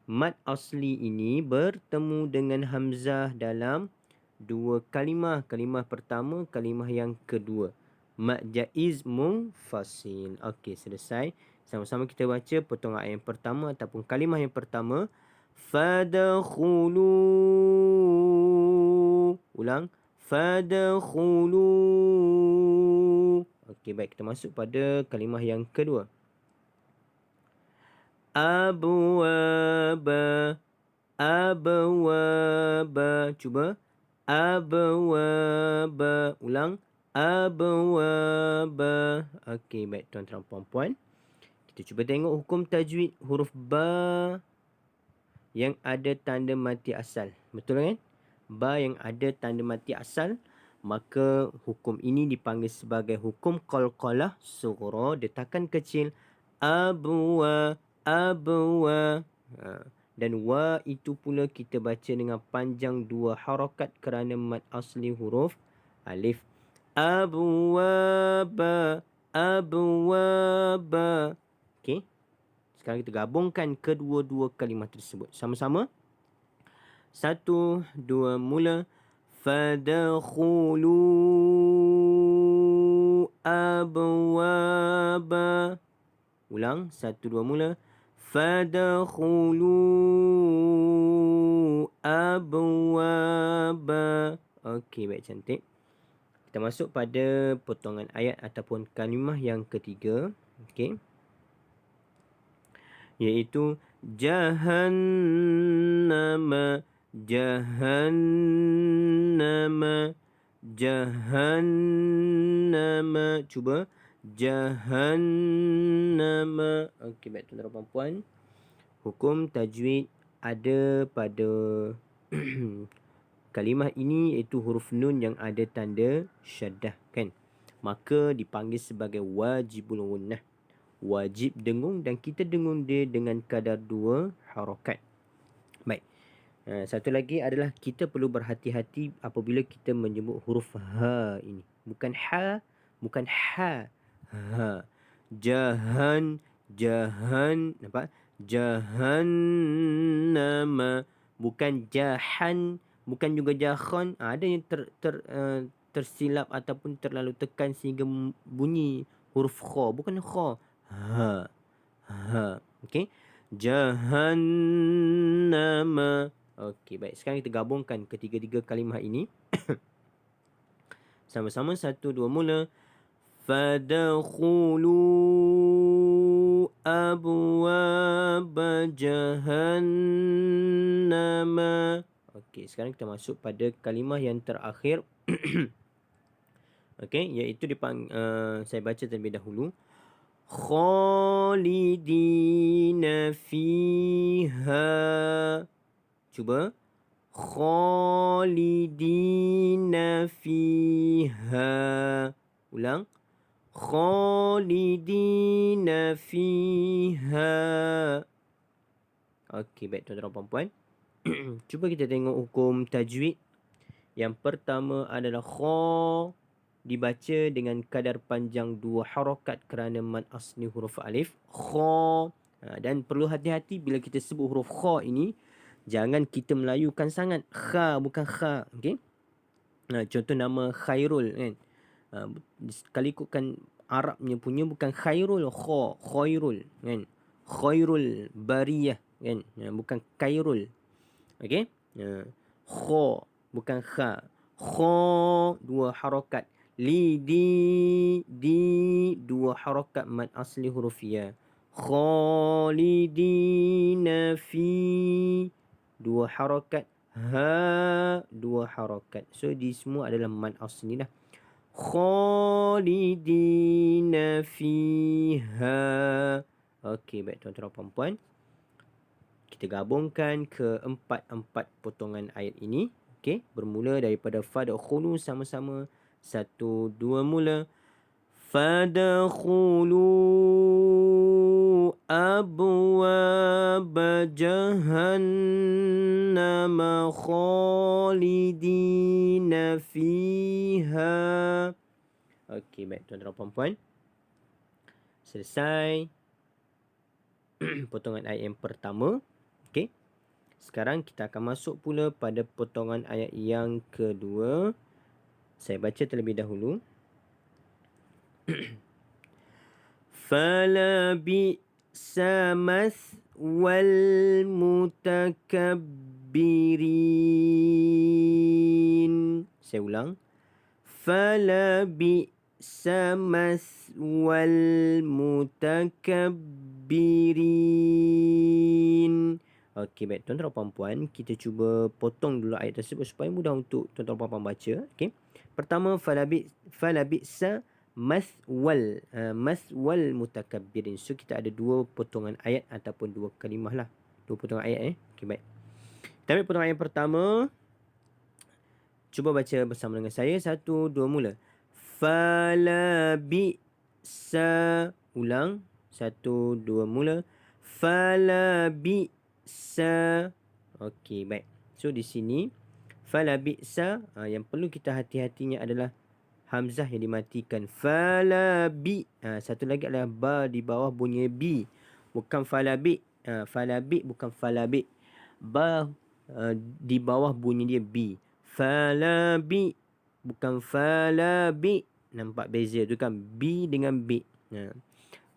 S1: mad asli ini bertemu dengan hamzah dalam dua kalimah. Kalimah pertama, kalimah yang kedua. Mad jaiz munfasil. Okey, selesai. Sama-sama kita baca potongan ayat yang pertama ataupun kalimah yang pertama. Fadkhulu. Ulang. Fadkhulu. Okey, baik. Kita masuk pada kalimah yang kedua. Abwaba. Abwaba. Cuba. Abwaba. Ulang. Abwaba. Okey, baik tuan-tuan dan puan-puan. Kita cuba tengok hukum tajwid huruf ba yang ada tanda mati asal. Betul kan? Ba yang ada tanda mati asal, maka hukum ini dipanggil sebagai hukum qalqalah sughra, detakan kecil. Abwa. Abwa. Dan wa itu pula kita baca dengan panjang 2 harakat kerana mad asli huruf alif. Abwaba. Abwaba. Okey. Sekarang kita gabungkan kedua-dua kalimah tersebut. Sama-sama. 1, 2, mula. Fadkhulu abwaba. Ulang. 1, 2, mula. Fadkhulu abwaba. Okey, baik, cantik. Kita masuk pada potongan ayat ataupun kalimah yang ketiga. Okey. Iaitu jahannama. Jahannama. Jahannama. Cuba. Jahannama. Okey, baik tuan-tuan dan puan. Hukum tajwid ada pada kalimah ini iaitu huruf nun yang ada tanda syaddah kan. Maka dipanggil sebagai wajibul gunnah. Wajib dengung dan kita dengung dia dengan kadar 2 harakat. Baik. Satu lagi adalah kita perlu berhati-hati apabila kita menyebut huruf ha ini. Bukan ha, bukan ha. Ha. Jahan, nampak? Jahannama, bukan jahan, bukan juga jahan. Ada yang tersilap ataupun terlalu tekan sehingga bunyi huruf kha, bukan kha. Ha. Ha. Okey. Jahannama. Okey, baik. Sekarang kita gabungkan ketiga-tiga kalimah ini. Sama-sama 1, 2, mula. Fadkhulu abwaba jahannama. Okey, sekarang kita masuk pada kalimah yang terakhir. Okey, iaitu saya baca terlebih dahulu. Khalidina fiha. Cuba. Khalidina fiha. Ulang. Khalidina fiha. Okey, baik tuan-tuan dan puan-puan. Cuba kita tengok hukum tajwid. Yang pertama adalah kha dibaca dengan kadar panjang 2 harakat kerana mad asli huruf alif. Kha. Dan perlu hati-hati bila kita sebut huruf kha ini. Jangan kita melayukan sangat. Kha bukan kha. Okay? Contoh nama Khairul kan. Kalau ikutkan Arabnya punya bukan Khairul. Khairul kan. Khairul Bariyah kan. Bukan Khairul. Okay. Kha bukan kha. Kha 2 harakat. Di 2 harakat mad asli huruf ya. Khalidina fi 2 harakat. Ha 2 harakat. So di semua adalah mad asli lah. Khalidina fiha. Okey, baik tuan-tuan dan puan-puan. Kita gabungkan ke empat potongan ayat ini. Okey, bermula daripada fadkhulu sama-sama. 1 2 mula. Fadkhulu abwab jahannam khalidina fiha. Okey, baik tuan-tuan dan puan-puan. Selesai potongan ayat yang pertama. Okey. Sekarang kita akan masuk pula pada potongan ayat yang kedua. Saya baca terlebih dahulu. Fala bi'sa mathwal mutakabbirin. Saya ulang. Fala bi'sa mathwal mutakabbirin. Okey, baik tuan-tuan dan puan-puan, kita cuba potong dulu ayat tersebut supaya mudah untuk tuan-tuan dan puan-puan baca. Okey. Pertama, fala bi'sa mathwal mutakabbirin. So kita ada 2 potongan ayat ataupun 2 kalimah lah. 2 potongan ayat Okey, baik. Kita ambil potongan ayat pertama. Cuba baca bersama dengan saya. 1 2 mula. Fala bi'sa. Ulang. 1 2 mula. Fala bi'sa. Okey, baik. So di sini fala bi'sa, yang perlu kita hati-hatinya adalah hamzah yang dimatikan. Fala bi. Satu lagi adalah ba di bawah bunyi bi. Bukan fala bi. Fala bi bukan fala bi. Ba di bawah bunyi dia bi. Fala bi bukan fala bi. Nampak beza tu kan, bi dengan bi.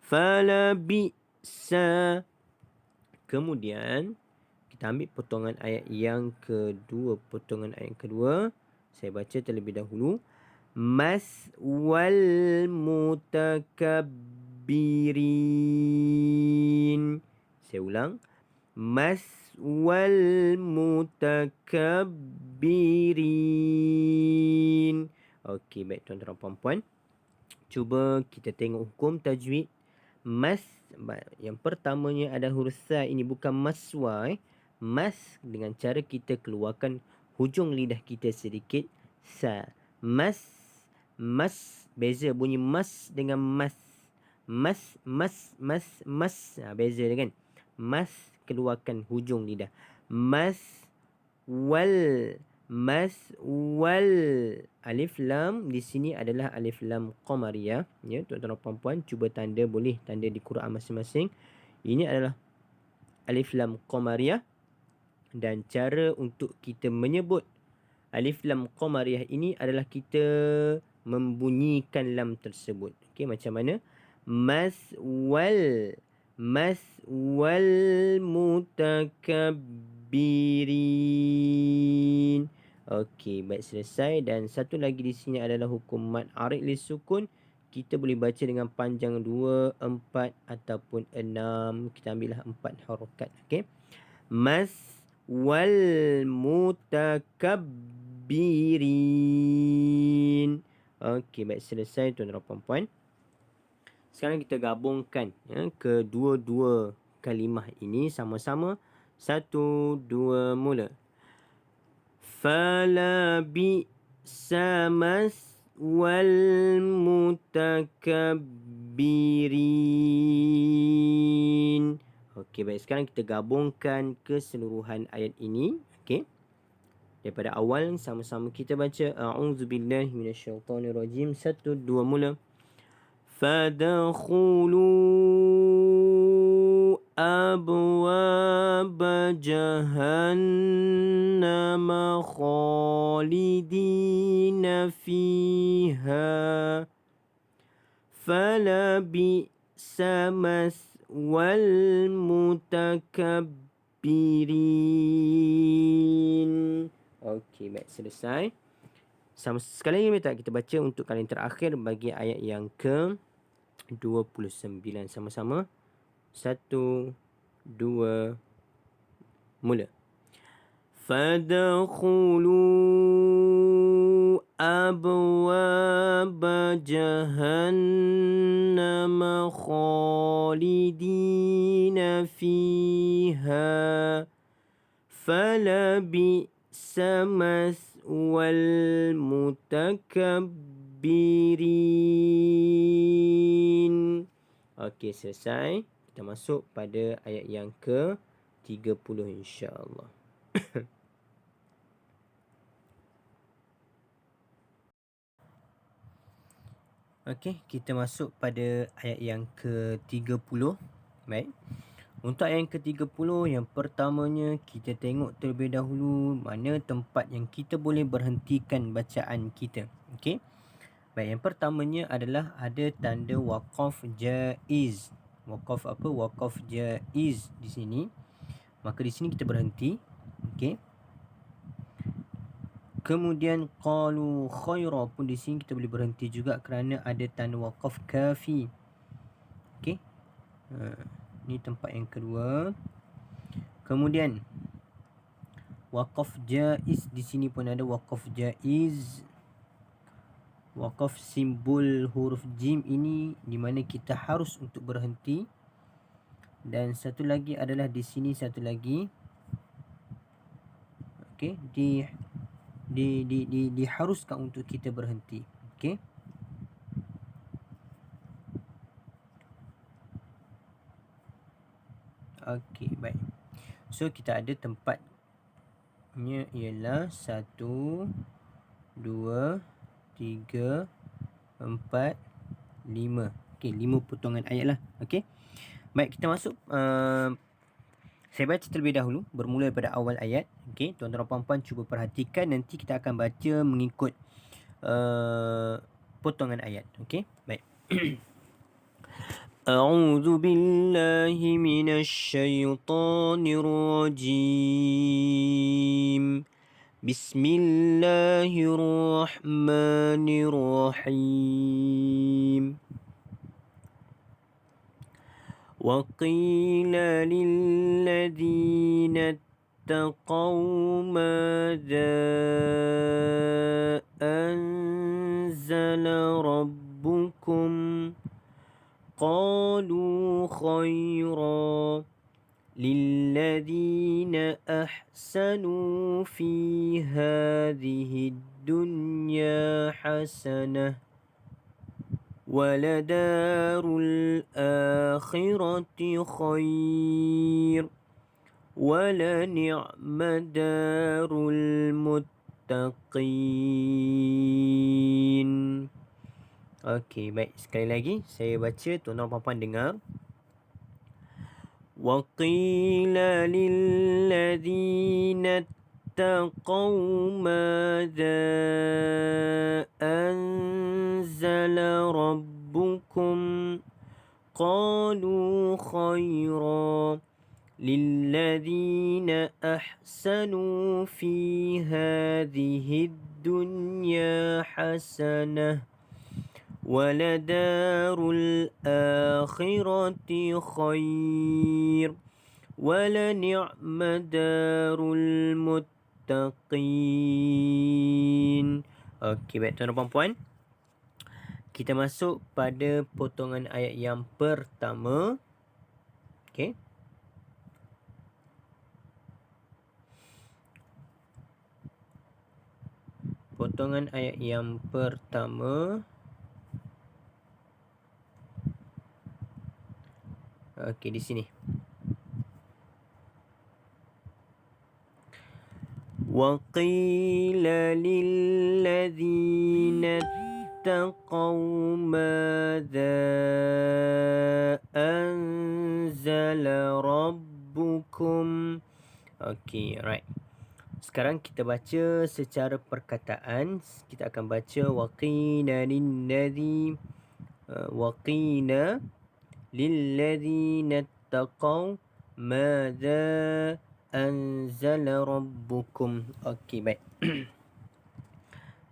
S1: Fala bi sa. Kemudian kita ambil potongan ayat yang kedua. Potongan ayat yang kedua saya baca terlebih dahulu. Maswal mutakabbirin. Saya ulang. Maswal mutakabbirin. Okey, baik tuan-tuan dan puan-puan. Cuba kita tengok hukum tajwid. Yang pertamanya ada huruf sa. Ini bukan maswa. Mas dengan cara kita keluarkan hujung lidah kita sedikit. Sa. Mas. Beza bunyi mas dengan mas. Mas. Beza dia kan. Mas keluarkan hujung lidah. Mas. Wal. Alif lam di sini adalah alif lam qamariyah. Ya, tuan-tuan dan puan-puan, cuba tanda, boleh tanda di Quran masing-masing. Ini adalah alif lam qamariyah, dan cara untuk kita menyebut alif lam qamariyah ini adalah kita membunyikan lam tersebut. Okey, macam mana? Maswal mutakabbirin. Okey, baik, selesai. Dan satu lagi di sini adalah hukum mad arid li sukun. Kita boleh baca dengan panjang 2, 4 ataupun 6. Kita ambillah 4 harakat. Okey. Mas wal mutakabbirin. Okey, baik, selesai tuan-tuan dan puan-puan. sekarang kita gabungkan kedua-dua kalimah ini sama-sama. 1, 2, mula. Fala bi'sa maswal mutakabbirin. Okey, baik. Sekarang kita gabungkan keseluruhan ayat ini. Okey. Daripada awal sama-sama kita baca. A'udzubillahi minasyaitonirrajim. 1, 2, mula. فادخلوا أبواب جهنم خالدين فيها فلبئس مثوى المتكبرين. Okey, baik, selesai. Sama sekali lagi minta kita baca untuk kali terakhir bagi ayat yang ke 29 sama-sama. 1, 2, mula. Fadkhulu abwab jahannam khalidina fiha falabi'sa maswal mutakabbirin. Okey, selesai. Kita masuk pada ayat yang ke 30 insya-Allah. Okey, kita masuk pada ayat yang ke 30. Baik. Untuk ayat yang ke-30, yang pertamanya kita tengok terlebih dahulu mana tempat yang kita boleh berhentikan bacaan kita. Okey. Baik, yang pertamanya adalah ada tanda waqaf jaiz. Waqaf apa? Waqaf jaiz di sini. Maka di sini kita berhenti. Okey. Kemudian qalu khaira pun di sini kita boleh berhenti juga kerana ada tanda waqaf kafi. Okey. Ini tempat yang kedua. Kemudian waqaf jaiz di sini pun ada waqaf jaiz. Waqaf simbol huruf jim ini di mana kita harus untuk berhenti. Dan satu lagi adalah di sini satu lagi. Okey, diharuskan untuk kita berhenti. Okey. Okey, baik. So kita ada tempatnya ialah 1, 2, 3, 4, 5. Okey, 5 potongan ayat lah. Okey. Baik, kita masuk. Saya baca terlebih dahulu bermula daripada awal ayat. Okey, tuan-tuan dan puan-puan cuba perhatikan, nanti kita akan baca mengikut potongan ayat. Okey, baik. أعوذ بالله من الشيطان الرجيم بسم الله الرحمن الرحيم وقيل للذين اتقوا ماذا أنزل ربكم قالوا خيرا للذين أحسنوا في هذه الدنيا حسنة ولدار الآخرة خير ولنعم دار المتقين. Okey, baik. Sekali lagi saya baca, tuan-tuan puan-puan dengar. وَقِيلَ لِلَّذِينَ اتَّقَوْا مَاذَا أَنزَلَ رَبُّكُمْ قَالُوا خَيْرًا لِلَّذِينَ أَحْسَنُوا فِي هَذِهِ الدُّنْيَا حَسَنَةٌ وَلَدَارُ الْآخِرَةِ خَيْرٌ وَلَنِعْمَ دَارُ الْمُتَّقِينَ. Okey, baik tuan-tuan dan puan-puan. Kita masuk pada potongan ayat yang pertama. Okey. Potongan ayat yang pertama. Okey, di sini. وَقِيلَ لِلَّذِينَ اتَّقَوْا مَاذَا أَنزَلَ رَبُّكُمْ. Okey, right. Sekarang kita baca secara perkataan. Kita akan baca waqina lilladzina taqaw madza anzala rabbukum. Okey, baik.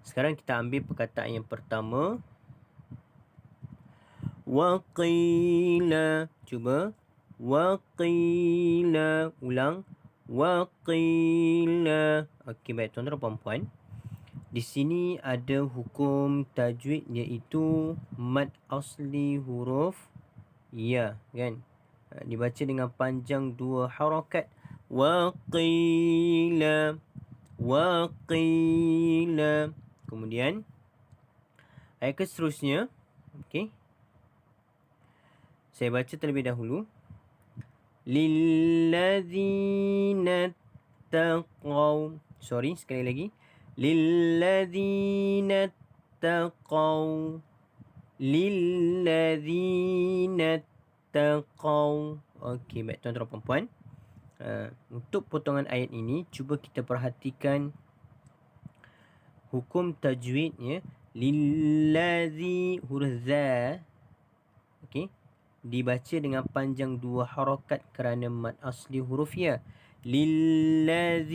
S1: Sekarang kita ambil perkataan yang pertama. Waqila. Cuba. Waqila. Ulang. Waqila. Okey, baik tuan-tuan dan puan-puan. Di sini ada hukum tajwid iaitu mad asli huruf ya, kan? Dibaca dengan panjang 2 harakat. Waqila. Waqila. Kemudian ayat seterusnya. Okey. Saya baca terlebih dahulu. Lilladzina taqaw. Sorry, sekali lagi. Lilladzina taqaw. Lilladzina taqaw. Okey, baik tuan-tuan dan puan-puan. Untuk potongan ayat ini, cuba kita perhatikan hukum tajwidnya. Lilladzi, huruf za. Okey. Dibaca dengan panjang 2 harakat kerana mad asli huruf ya. Lilladzina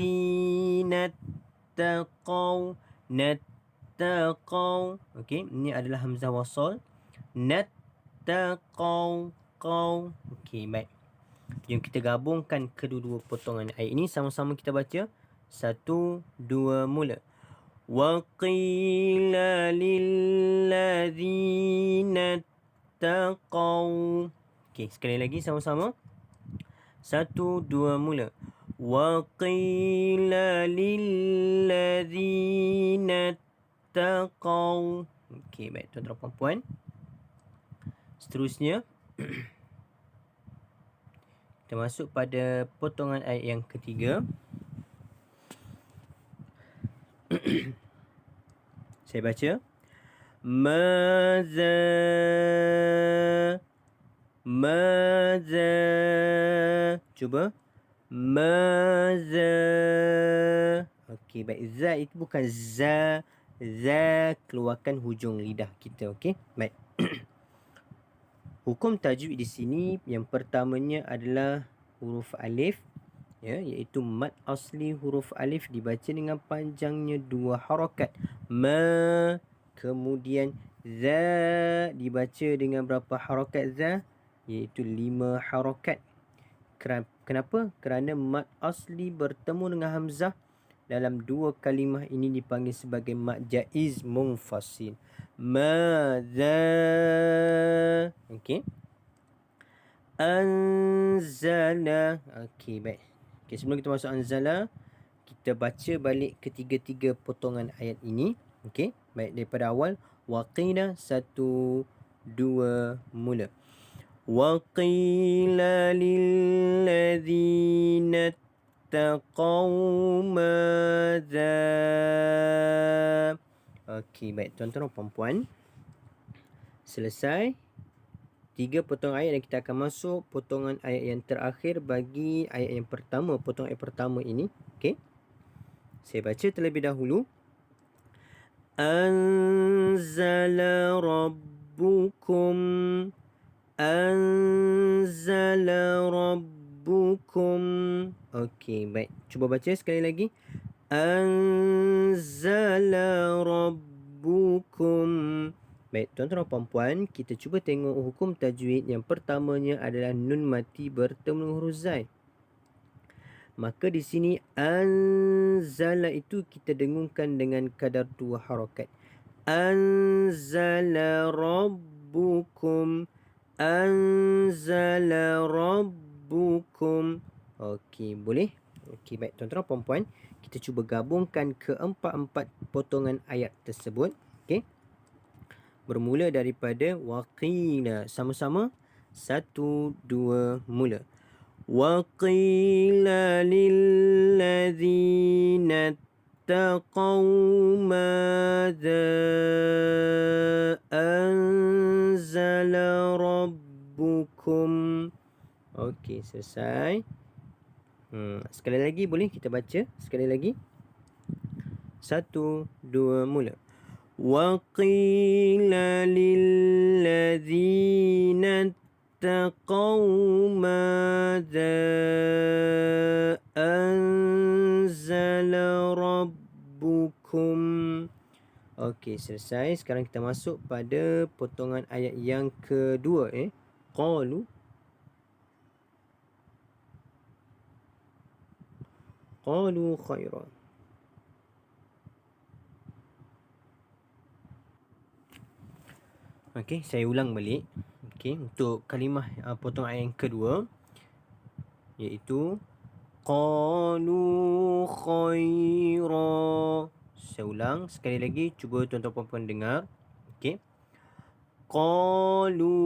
S1: taqaw. Nattaqaw. Okey, ini adalah hamzah wasal. Nattaqaw. Qaw. Okey, baik. Jom kita gabungkan kedua-dua potongan ayat ini. Sama-sama kita baca. 1, 2, mula. وَقِيلَ لِلَّذِينَ اتَّقَوْا. Okey, sekali lagi sama-sama. 1, 2, mula. وَقِيلَ لِلَّذِينَ اتَّقَوْا. Okey, baik tuan-tuan dan puan-puan. Seterusnya kita masuk pada potongan ayat yang ketiga. Saya baca. Maza. Cuba. Maza. Okey, baik. Za itu bukan za. Za, keluarkan hujung lidah kita. Okey, baik. Hukum tajwid di sini yang pertamanya adalah huruf alif, ya, iaitu mad asli huruf alif dibaca dengan panjangnya 2 harakat. Ma. Kemudian za dibaca dengan berapa harakat za? Iaitu 5 harakat. Kenapa? Kerana mad asli bertemu dengan hamzah dalam 2 kalimah ini dipanggil sebagai mad jaiz munfasil. Madza. Okey. Anzala. Okey, baik. Okey, sebelum kita masuk anzala, kita baca balik ketiga-tiga potongan ayat ini. Okey, baik, daripada awal. Waqila. 1, 2, mula. Waqila lilladzina taqaw madza. Okey, baik tuan-tuan dan puan-puan. Selesai 3 potongan ayat dan kita akan masuk potongan ayat yang terakhir bagi ayat yang pertama, potongan ayat pertama ini. Okey. Saya baca terlebih dahulu. Anzala rabbukum. Anzala rabbukum. Okey, baik. Cuba baca sekali lagi. Anzala rabbukum. Baik, tuan-tuan dan puan-puan, kita cuba tengok hukum tajwid. Yang pertamanya adalah nun mati bertemu dengan huruf zai. Maka di sini anzala itu kita dengungkan dengan kadar 2 harakat. Anzala rabbukum. Anzala rabbukum. Okey, boleh? Okey, baik tuan-tuan dan puan-puan, kita cuba gabungkan keempat-empat potongan ayat tersebut. Okey. Bermula daripada waqila. Sama-sama. 1, 2, mula. Waqila lilladzina اتقوا ماذا أنزل ربكم. Okey, selesai. Sekali lagi boleh kita baca? Sekali lagi. 1, 2, mula. Waqila lilladzina اتقوا ماذا أنزل ربكم. Okey, selesai. Sekarang kita masuk pada potongan ayat yang kedua. Qalu khairan. Okey, saya ulang balik. Okey, untuk kalimah potongan ayat yang kedua, iaitu qalu khaira. Saya ulang sekali lagi, cuba tuan-tuan puan-puan dengar. Okey. Qalu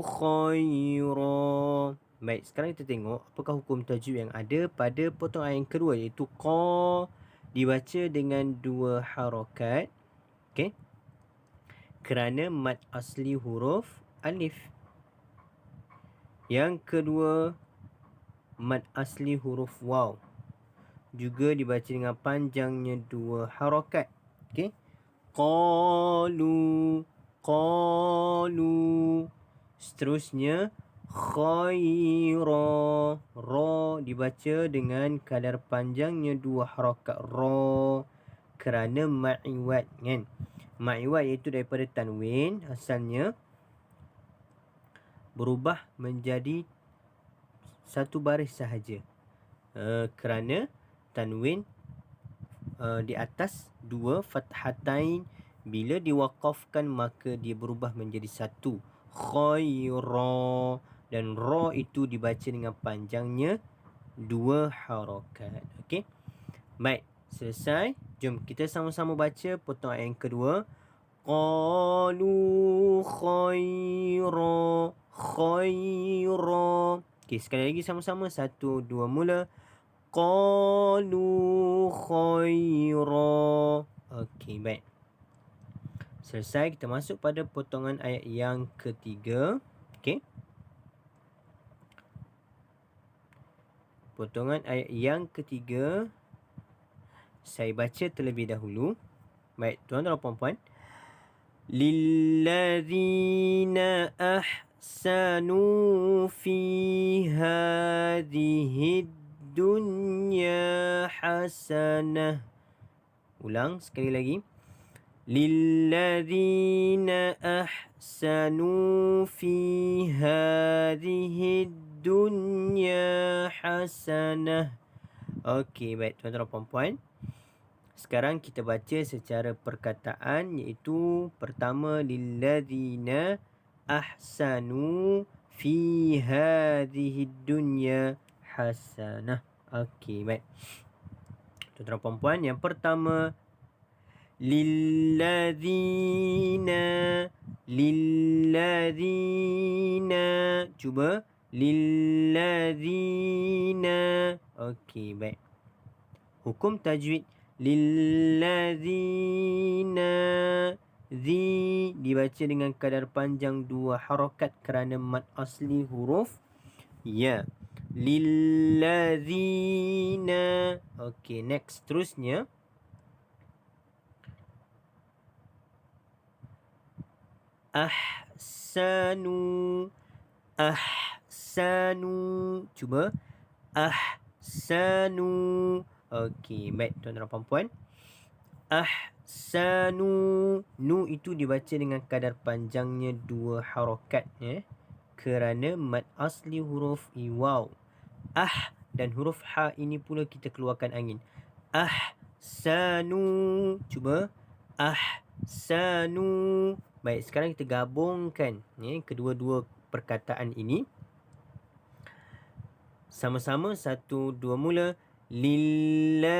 S1: khaira. Baik, sekarang kita tengok apakah hukum tajwid yang ada pada potongan ayat yang kedua, iaitu qa dibaca dengan 2 harakat. Okey. Kerana mad asli huruf alif. Yang kedua, mad asli huruf waw juga dibaca dengan panjangnya 2 harakat. Okey. Qalu. Seterusnya khaira. Ra dibaca dengan kadar panjangnya 2 harakat ra kerana ma'iwad, kan? Ma'iwad iaitu daripada tanwin asalnya berubah menjadi satu baris sahaja. Kerana tanwin di atas 2 fathatain, bila diwaqafkan maka dia berubah menjadi satu. Khaira. Dan ra itu dibaca dengan panjangnya 2 harakat. Okey. Baik, selesai. Jom kita sama-sama baca potongan ayat yang kedua. Qalu khaira. Okey, sekali lagi sama-sama. 1, 2, mula. Qalu khaira. Okey, baik. Selesai, kita masuk pada potongan ayat yang ketiga. Okey. Potongan ayat yang ketiga, saya baca terlebih dahulu. Baik, tuan-tuan dan puan-puan. Lilladzina ahsanu fi hadhihi dunya hasanah. Ulang sekali lagi. Lilladzina ahsanu fi hadhihi dunya hasanah. Okey, baik tuan-tuan dan puan-puan. Sekarang kita baca secara perkataan, iaitu pertama lilladzina ahsanu fi hadhihi dunya hasanah. Okey, baik. Tuan-tuan dan puan-puan, yang pertama lilladzina. Cuba lilladzina. Okey, baik. Hukum tajwid lilladzina. Dibaca dengan kadar panjang 2 harakat kerana mad asli huruf ya. Lilladzina. Okey, next. Terusnya ahsanu. Cuba ahsanu. Okey, baik tuan-tuan dan puan-puan. Ahsanu. Nu itu dibaca dengan kadar panjangnya 2 harakat, kerana mad asli huruf waw. Dan huruf ha ini pula kita keluarkan angin. Ahsanu. Cuba ahsanu. Baik, sekarang kita gabungkan kedua-dua perkataan ini. Sama-sama, 1, 2, mula. Lilladzina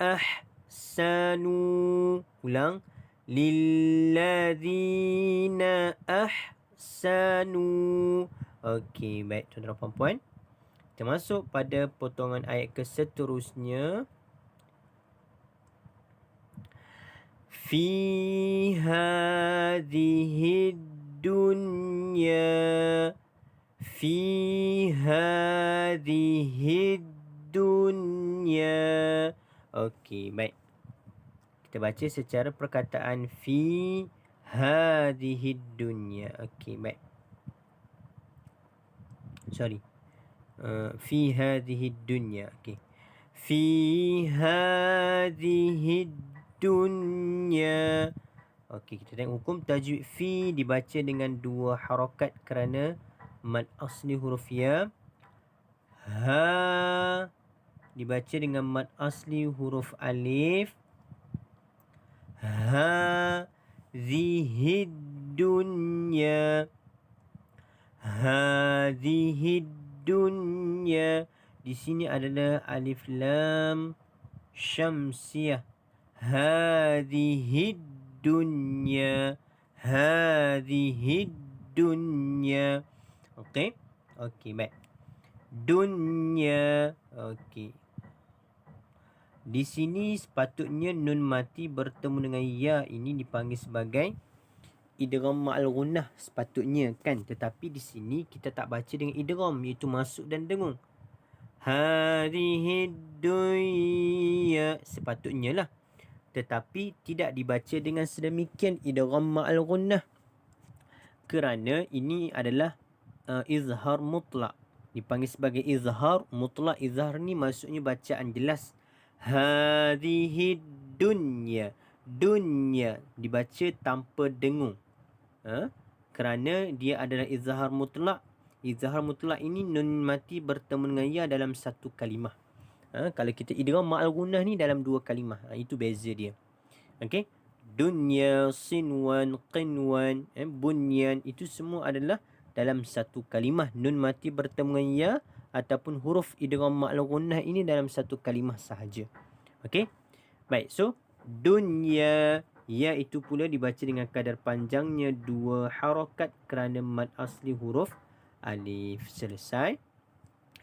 S1: ahsanu. Ulang. Lilladzina ahsanu. Okey, baik tuan-tuan dan puan-puan. Kita masuk pada potongan ayat ke seterusnya. Fi hadhihi dunya. Fi hadhihi dunya. Okey, baik. Kita baca secara perkataan fi hadhihi dunya. Okey, baik. Sorry. Fi hadhihi dunya. Okey. Fi hadhihi dunya. Okey, kita tengok hukum tajwid fi dibaca dengan 2 harakat kerana mad asli huruf ya. Ha dibaca dengan mad asli huruf alif. Hadhihi dunya. Hadhihi dunya. Di sini adalah alif lam syamsiyah. Hadhihi dunya. Hadhihi dunya. Okey. Okey, baik. Dunya. Okey. Di sini sepatutnya nun mati bertemu dengan ya ini dipanggil sebagai idgham ma'al gunnah sepatutnya kan, tetapi di sini kita tak baca dengan idgham iaitu masuk dan dengung. Hadhihi dunya sepatutnya lah, tetapi tidak dibaca dengan sedemikian idgham ma'al gunnah kerana ini adalah izhar mutlak, dipanggil sebagai izhar mutlak. Izhar ni maksudnya bacaan jelas. Hadhihi dunya. Dunya dibaca tanpa dengung. Kerana dia adalah izhar mutlak. Izhar mutlak ini nun mati bertemu dengan ya dalam satu kalimah. Kalau kita idgham ma'al gunnah ni dalam 2 kalimah. Itu beza dia. Okey. Dunya, sinwan, qinwan, bunyan, itu semua adalah dalam satu kalimah. Nun mati bertemu dengan ya ataupun huruf idgham ma'al gunnah ini dalam satu kalimah sahaja. Okey. Baik, so dunya, ya itu pula dibaca dengan kadar panjangnya 2 harakat kerana mad asli huruf alif. Selesai.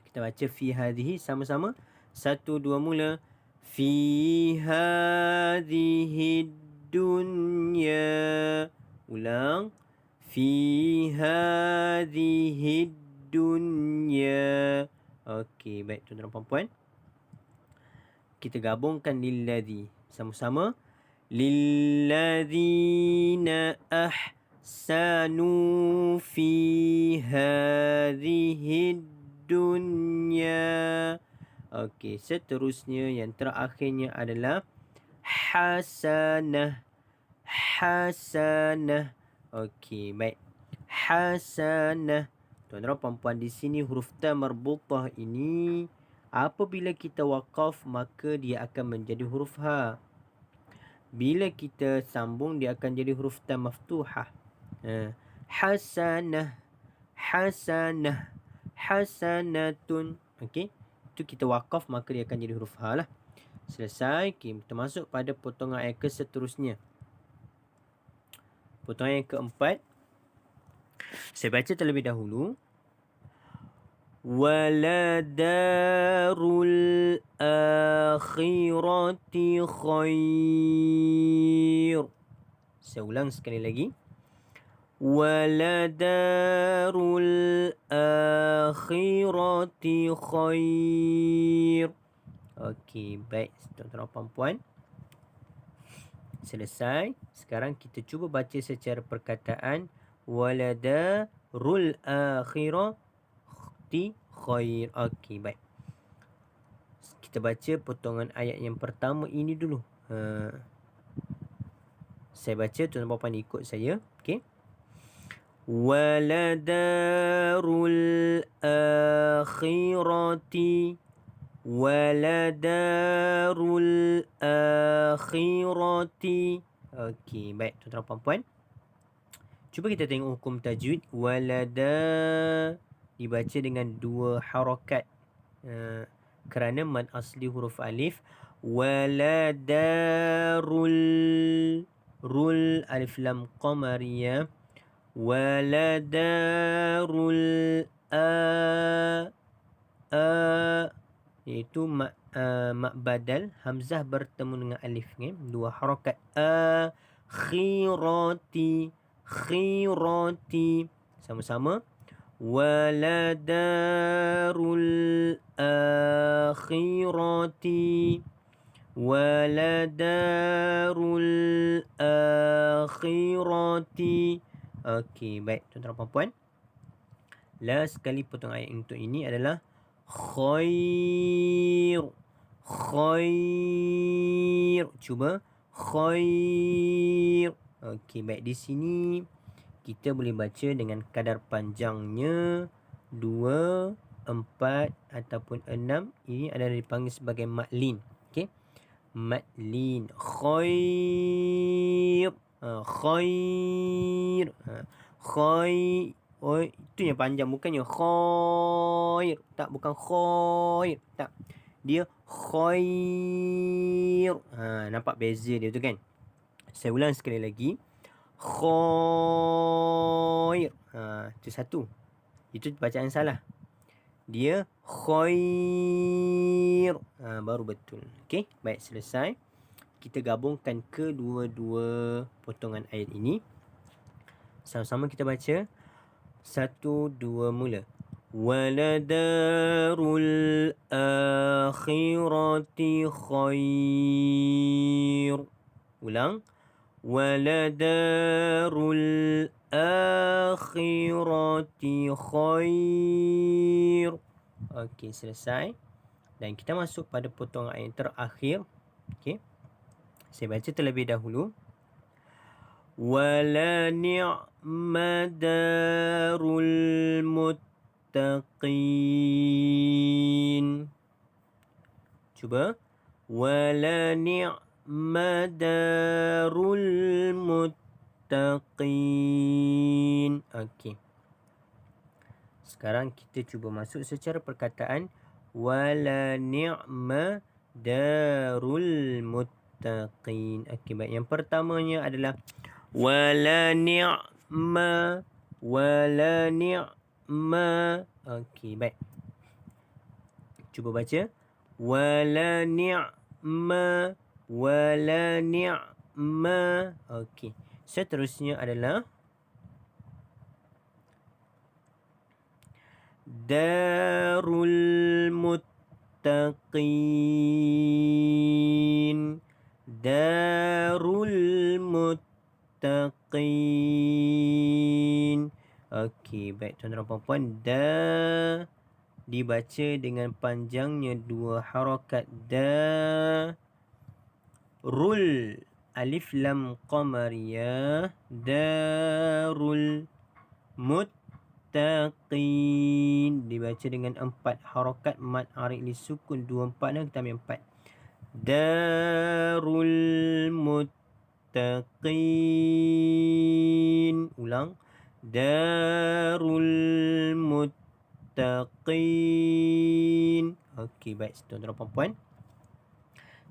S1: Kita baca fi hadhihi sama-sama. 1, 2, mula. Fi hadhihi dunya. Ulang. Fi hadhihi dunya. Okey, baik tuan-tuan dan puan-puan. Kita gabungkan lilladzi sama-sama. Lilladzina ahsanu fi hadhihi dunya. Okey, seterusnya yang terakhirnya adalah hasanah. Hasanah. Okey, baik. Hasanah. Tuan-tuan puan-puan, di sini huruf ta marbutah ini apabila kita waqaf maka dia akan menjadi huruf ha. Bila kita sambung dia akan jadi huruf ta maftuhah. Hasanah. Hasanah. Hasanatun. Okey. Itu kita waqaf maka dia akan jadi huruf ha lah. Selesai. Kita masuk pada potongan ayat ke seterusnya. Potongan yang keempat. Saya baca terlebih dahulu. Waladarul akhirati khair. Saya ulang sekali lagi. Waladarul akhirati khair. Okey, baik tuan-tuan dan puan-puan. Selesai. Sekarang kita cuba baca secara perkataan. Waladarul akhirati khair. Okey, baik. Kita baca potongan ayat yang pertama ini dulu. Saya baca, tuan-tuan dan puan ikut saya. Okey. Waladarul akhirati. waladarul akhirati. Okey, baik tuan-tuan dan puan-puan. Cuba kita tengok hukum tajwid. Walada dibaca dengan 2 harakat. Kerana mad asli huruf alif. Waladarul alif lam qamariyah. Waladarul iaitu mak badal hamzah bertemu dengan alif ni, 2 harakat. Khirati sama-sama. Waladarul akhirati. Waladarul akhirati. Okey, baik tuan-tuan dan puan-puan. Last sekali potong ayat untuk ini adalah khair. Cuba khair. Okey, baik, di sini kita boleh baca dengan kadar panjangnya 2, 4 ataupun 6. Ini adalah dipanggil sebagai mad lin. Okey. Mad lin. Khair. Khair. Khair. Oh, itu yang panjang, bukannya khair. Tak, bukan khair. Tak. Dia khair. Nampak beza dia tu kan? Saya ulang sekali lagi. Khair. Itu satu. Itu bacaan salah. Dia khair. Baru betul. Okey, baik, selesai. Kita gabungkan kedua-dua potongan ayat ini. Sama-sama kita baca. 1, 2, mula. Waladarul akhirati khair. Ulang. Waladarul akhirati khair. Okey, selesai. Dan kita masuk pada potongan ayat terakhir. Okey. Saya baca terlebih dahulu. Wala ni'ma darul muttaqin. Cuba. Wala ni'ma darul muttaqin. Okey. Sekarang kita cuba masuk secara perkataan. Wala ni'ma darul muttaqin. Okey, baik. Yang pertamanya adalah wala ni'ma. Okey, baik. Cuba baca. Wala ni'ma. Okey. Seterusnya adalah darul muttaqin. Okey, baik tuan-tuan dan puan-puan. Dibaca dengan panjangnya 2 harakat. Rul alif lam qamariyah. Darul muttaqin. Dibaca dengan 4 harakat mad arid li sukun 2, 4 dan kita ambil 4. Darul muttaqin. Ulang. Darul muttaqin. Okey, baik tuan-tuan dan puan-puan.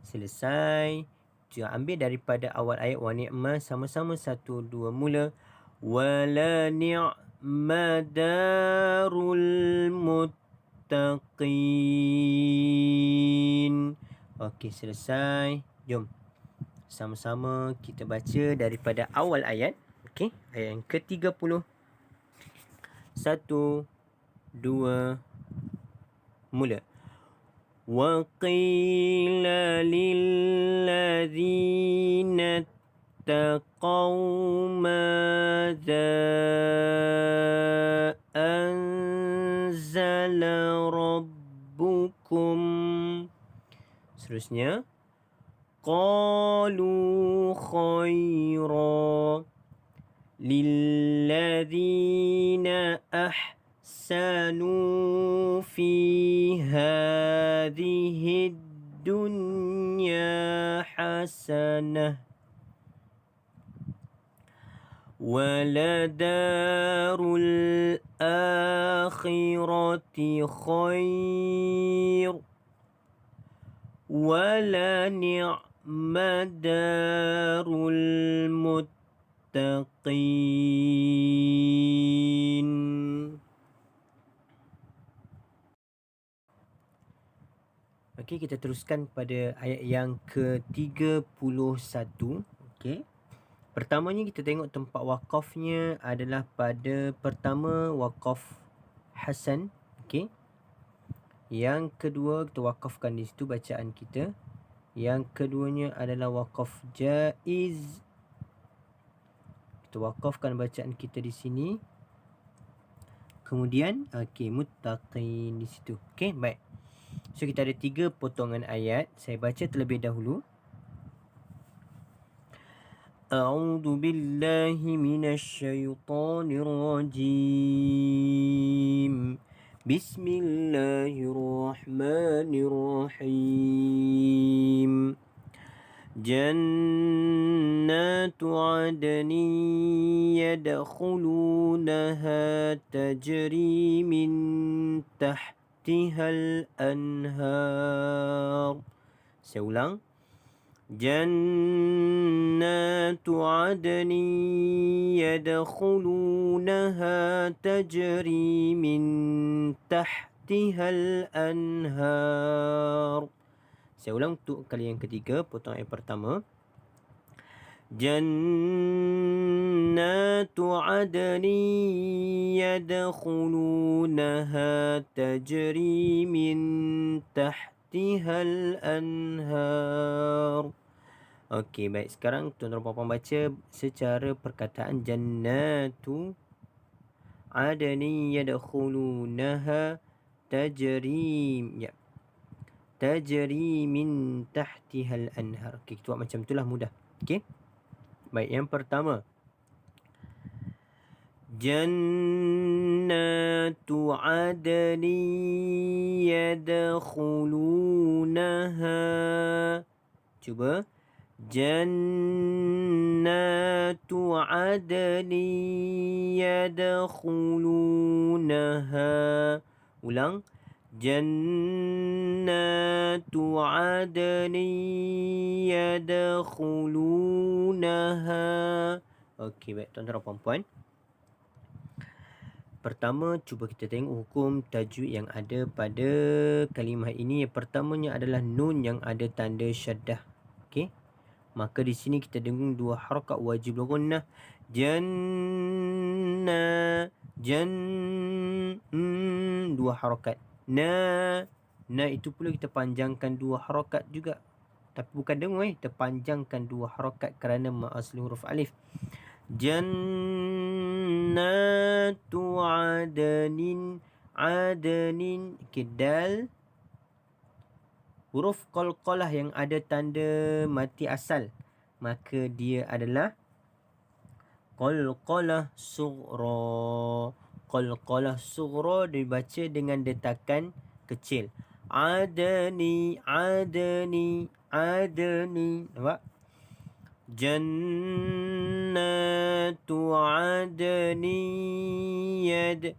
S1: Selesai. Kita ambil daripada awal ayat wa ni'ma, sama-sama 1, 2, mula. Wala ni'ma darul muttaqin. Okey, selesai. Jom sama-sama kita baca daripada awal ayat. Okey, ayat yang ke-30. 1, 2, mula. Wa qila lilladzina taqaw madza anzala rabbukum. Seterusnya. Qalu khaira lilladzina أحسنوا في هذه الدنيا حسنة ولدار الآخرة خير ولنعم دار المتقين. Okey, kita teruskan pada ayat yang ke-31. Okey. Pertamanya kita tengok tempat wakafnya adalah pada pertama wakaf Hasan. Okey. Yang kedua kita wakafkan di situ bacaan kita. Yang keduanya adalah wakaf Jaiz. Kita wakafkan bacaan kita di sini. Kemudian Muttaqin di situ. Okey, baik. So kita ada 3 potongan ayat. Saya baca terlebih dahulu. A'udzu billahi minasyaitonir rajim. Bismillahirrahmanirrahim. جنات عدن يدخلونها تجري من تحتها الأنهار. Saya ulang. جنات عدن يدخلونها تجري من تحتها الأنهار. Saya ulang untuk kali yang ketiga, potong ayat pertama. جنات عدن يدخلونها تجري من تحتها الأنهار. Okey, baik. Sekarang tuan-tuan puan-puan baca secara perkataan. Jannatu adani yadkhulunaha tajri. Ya. Tajri min tahtihal anhar. Okey, kita buat macam itulah, mudah. Okey. Baik, yang pertama. Jannatu adni yadkhulunaha. Cuba. Jannatu adni yadkhulunaha. Ulang. Jannatu adni yadkhulunaha. Okey, baik tuan-tuan dan puan-puan. Pertama, cuba kita tengok hukum tajwid yang ada pada kalimah ini. Yang pertamanya adalah nun yang ada tanda syaddah. Okey. Maka di sini kita dengung 2 harakat wajib gunnah. Janna 2 harakat. Na itu pula kita panjangkan 2 harakat juga. Tapi bukan dengung, kita panjangkan 2 harakat kerana ma asli huruf alif. Jannatu adnin. Dal huruf qalqalah yang ada tanda mati asal, maka dia adalah qalqalah sughra. Qalqalah sughra dibaca dengan detakan kecil. Adni. Nampak? Jannatu adni yad.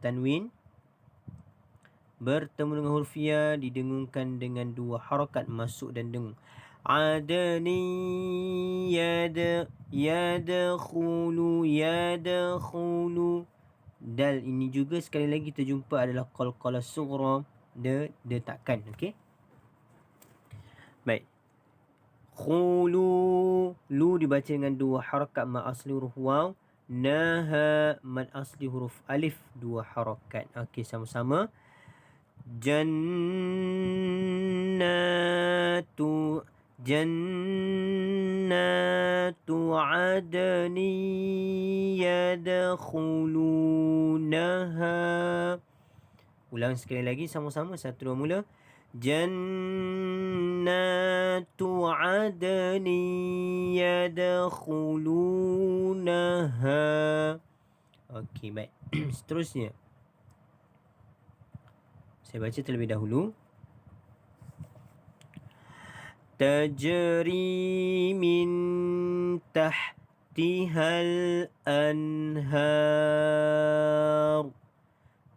S1: Tanwin bertemu dengan huruf ya didengungkan dengan 2 harakat masuk dan dengung. Adni yadkhulu. Dal ini juga sekali lagi kita jumpa adalah qalqalah sughra, detakkan. Okey. Baik. Khulu. Lu dibaca dengan 2 harakat ma asli huruf waw. Naha mad asli huruf alif 2 harakat. Okey, sama-sama. Jannatu adni yadkhulunaha. Ulang sekali lagi sama-sama, 1 2 mula. Jannatu adnin yadkhulunaha. Okey, baik. Seterusnya saya baca terlebih dahulu. Tajri min tahtihal anhar.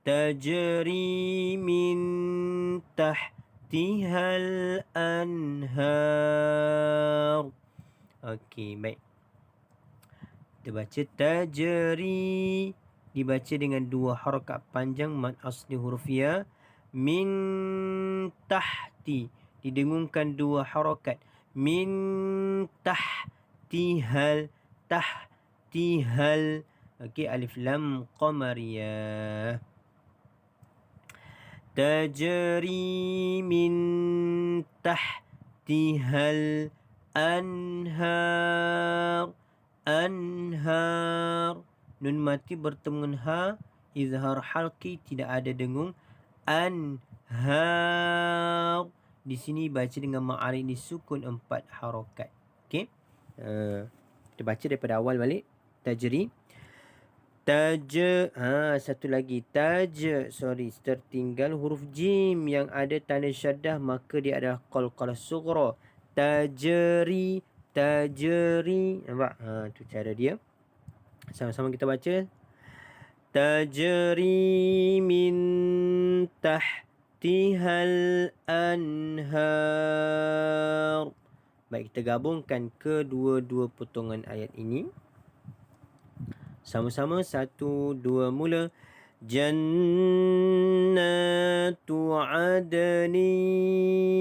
S1: Tajri min tahtihal anhar. Okey, baik. Kita baca tajri, dibaca dengan dua harakat panjang mad asli huruf ya. Min tahti, didengungkan dua harakat. Min tahtihal, tahtihal. Okey, alif lam qamariyah. Tajri min tahtihal anhar. Anhar, nun mati bertemu dengan ha, izhar halqi, tidak ada dengung. Anhar, di sini baca dengan ma'ari disukun 4 harakat. Okey, kita baca daripada awal balik. Tajri, satu lagi tertinggal huruf jim yang ada tanda syaddah, maka dia adalah qalqalah sughra. Tajri, tajri. Nampak? Tu cara dia. Sama-sama kita baca. Tajri min tahtihal anhar. Baik, kita gabungkan kedua-dua potongan ayat ini. Sama-sama, 1, 2, mula. Jannatu adnin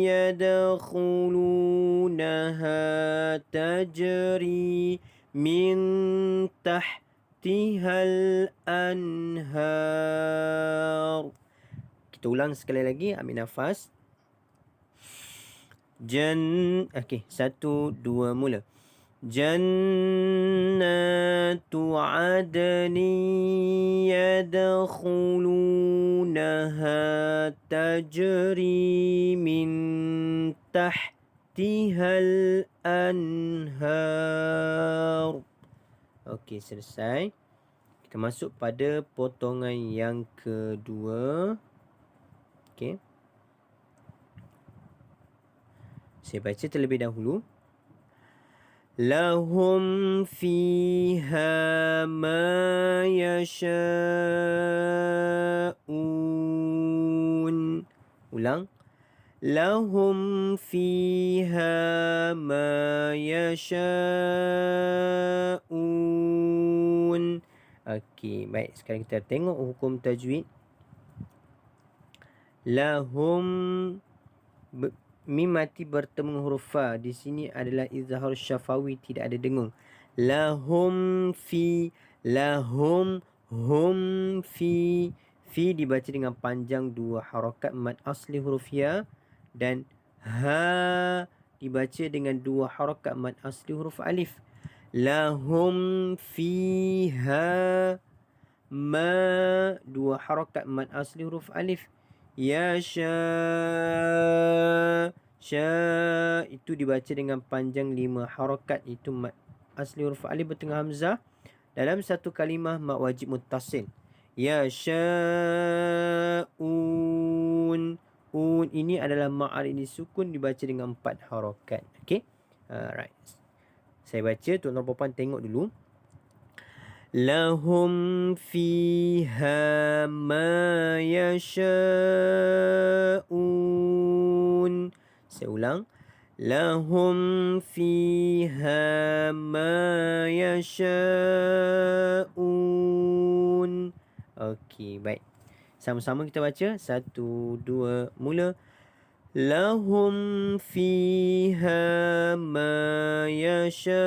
S1: yadkhulunaha tajri min tahtihal anhar. Kita ulang sekali lagi, ambil nafas. Okey, 1, 2, mula. Jannatu adnin yadkhulunaha tajri min tahtihal anhar. Okey, selesai. Kita masuk pada potongan yang kedua. Okey, saya baca terlebih dahulu. Lahum fiha ma yasha'un. Ulang. Lahum fiha ma yasha'un. Okey, baik. Sekarang kita tengok hukum tajwid. Lahum, mim mati bertemu huruf fa. Di sini adalah izhar syafawi, tidak ada dengung. Lahum fi, lahum, hum fi. Fi dibaca dengan panjang 2 harakat mad asli huruf ya, dan ha dibaca dengan 2 harakat mad asli huruf alif. Lahum fiha ma, 2 harakat mad asli huruf alif. Ya sya, itu dibaca dengan panjang 5 harakat, itu mad asli huruf alif bertengah hamzah. Dalam satu kalimah mad wajib muttasil. Ya sya'un. Ini adalah ma'ari disukun, dibaca dengan 4 harakat. Okey. Alright. Saya baca, tuan-tuan puan tengok dulu. Lahum fiha ma yasha'un. Saya ulang. Lahum fiha ma yasha'un. Okey, baik. Sama-sama kita baca. 1, 2, mula. Lahum fiha ma yasha'un.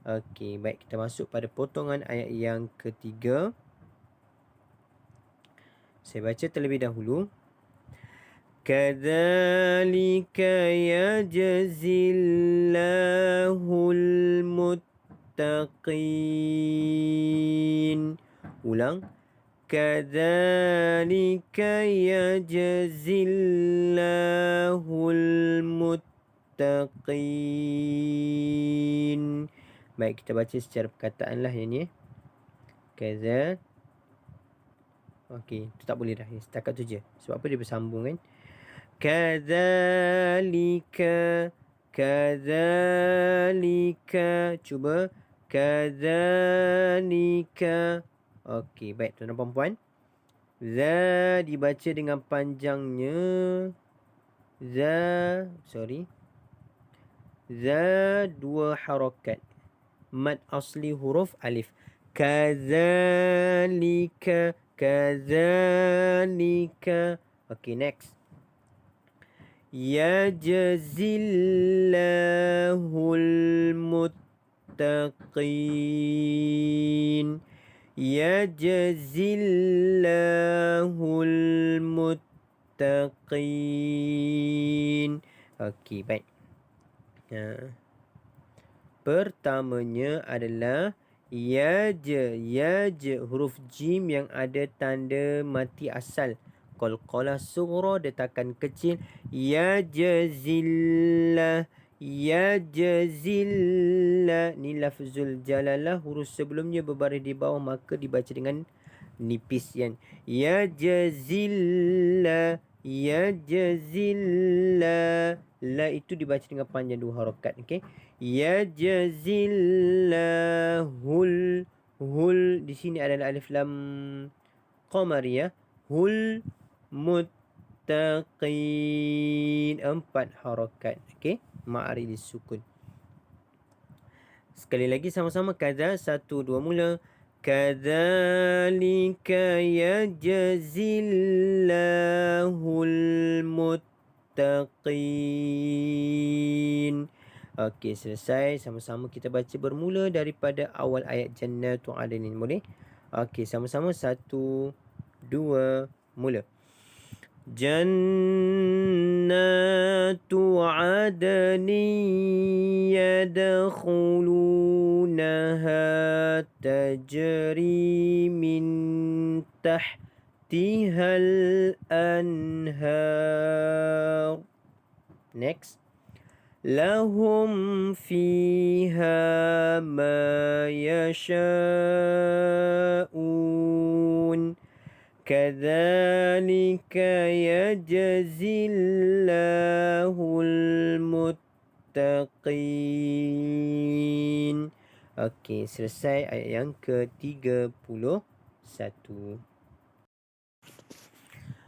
S1: Okey, baik. Kita masuk pada potongan ayat yang ketiga. Saya baca terlebih dahulu. Kadzalika yajzillahul muttaqin. Ulang. Kadzalika yajzillahul muttaqin. Baik, kita baca secara perkataan lah yang ni. Kadza. Okey, tu tak boleh dah. Setakat tu je. Sebab apa dia bersambung kan? Kadzalika. Kadzalika. Cuba. Kadzalika. Okey, baik tuan-tuan dan puan. Za dibaca dengan panjangnya. Za, sorry. Za dua harakat. Mad asli huruf alif. Kadzalika. Kadzalika. Okey, next. Yajzillahul muttaqin. Yajzillahul muttaqin. Okey, baik. Pertamanya adalah yaj huruf jim yang ada tanda mati asal. Qalqalah sughra detakan kecil. Yajzillah. Yajzillah. Ni lafzul jalalah, huruf sebelumnya berbaris di bawah, maka dibaca dengan nipis kan. Yajzillah. Yajzillah. La itu dibaca dengan panjang dua harakat. Okey. Yajzillahul. Hul di sini adalah alif lam qamariyah. Hul muttaqin. 4 harakat. Okey. Ma'ari disukun. Sekali lagi sama-sama. Kadza. 1, 2 mula. Kadzalika yajzillahul muttaqin. Okey, selesai. Sama-sama kita baca bermula daripada awal ayat Jannatu Adnin. Boleh? Okey, sama-sama. 1, 2, mula. Jannatu adnin yadkhulunaha tajri min tahtihal anhar. Next. Lahum fiha ma yasha'un. Kadzalika yajzillahul muttaqin. Okey, selesai ayat yang ke-31.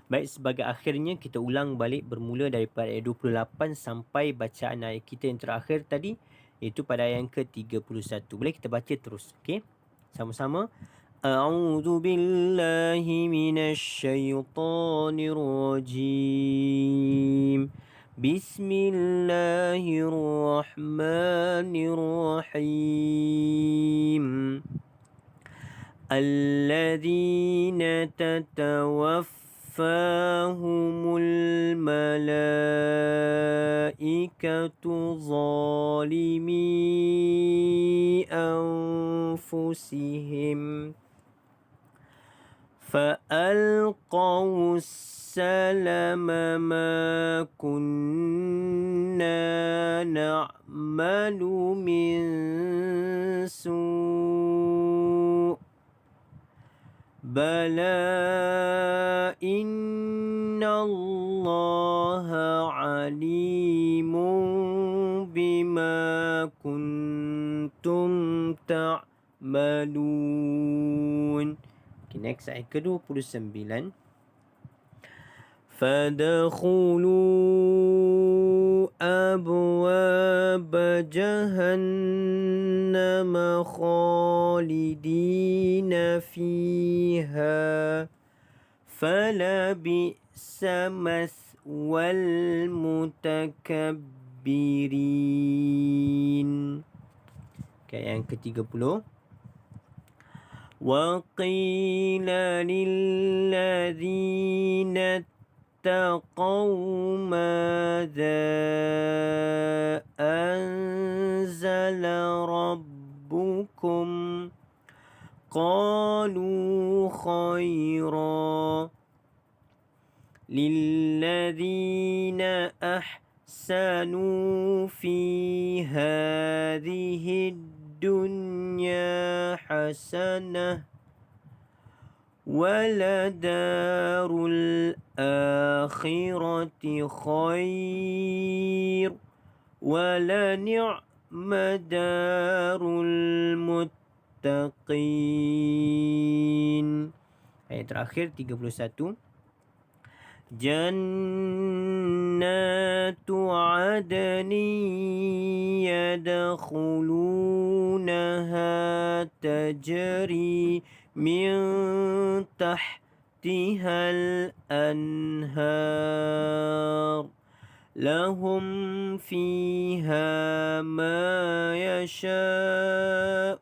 S1: Baik, sebagai akhirnya kita ulang balik bermula daripada ayat 28 sampai bacaan ayat kita yang terakhir tadi, iaitu pada ayat yang ke-31. Boleh kita baca terus, okey? Sama-sama. A'udzu billahi minasy syaithanir rajim. Bismillahirrahmanirrahim. Alladzina tatawaffahumul malaikatu zalimi anfusihim. فألقوا السلم ما كنا نعمل من سوء بلى إن الله عليم بما كنتم تعملون. Okay, next ayat ke-29. Fadkhulu abwab jahannam khalidina fiha falabi'sa maswal mutakabbirin. Okay, yang ke-30. وقيل للذين اتقوا ماذا أنزل ربكم قالوا خيرا للذين أحسنوا في هذه الدنيا حسنة ولدار الآخرة خير ولنعم دار المتقين. Ayat terakhir 31. جنات عدن يدخلونها تجري من تحتها الأنهار لهم فيها ما يشاءون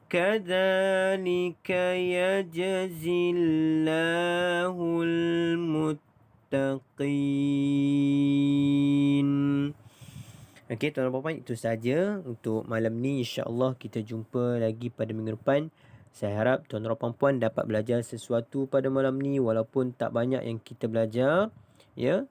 S1: كذلك يجزي الله المتقين. Okey, tuan-tuan dan puan, itu saja untuk malam ni. InsyaAllah kita jumpa lagi pada minggu depan. Saya harap tuan-tuan dan puan dapat belajar sesuatu pada malam ni, walaupun tak banyak yang kita belajar. Ya,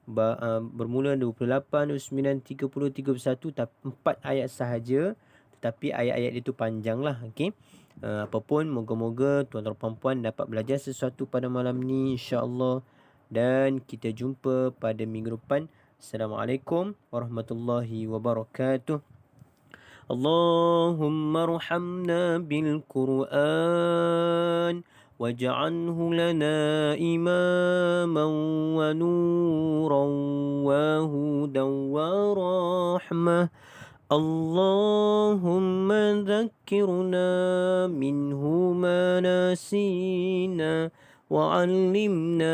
S1: bermula 28, 29, 30, 31, 4 ayat sahaja. Tetapi ayat-ayat itu panjang lah. Okay? Apapun, moga-moga tuan-tuan dan puan dapat belajar sesuatu pada malam ni, insyaAllah. Dan kita jumpa pada minggu depan. Assalamualaikum warahmatullahi wabarakatuh. اللهم ارحمنا بالقرآن واجعله لنا إماما ونورا وهدى ورحمة. اللهم ذكرنا منه ما نسينا وعلمنا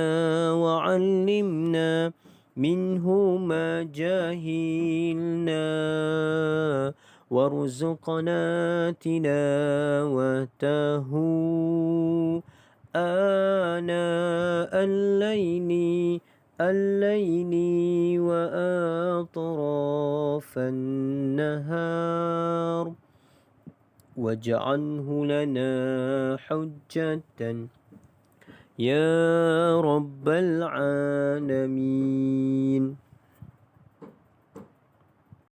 S1: منه ما جهلنا وارزقنا تلاوته آناء الليل وأطراف النهار واجعله لنا حجة يا رب العالمين.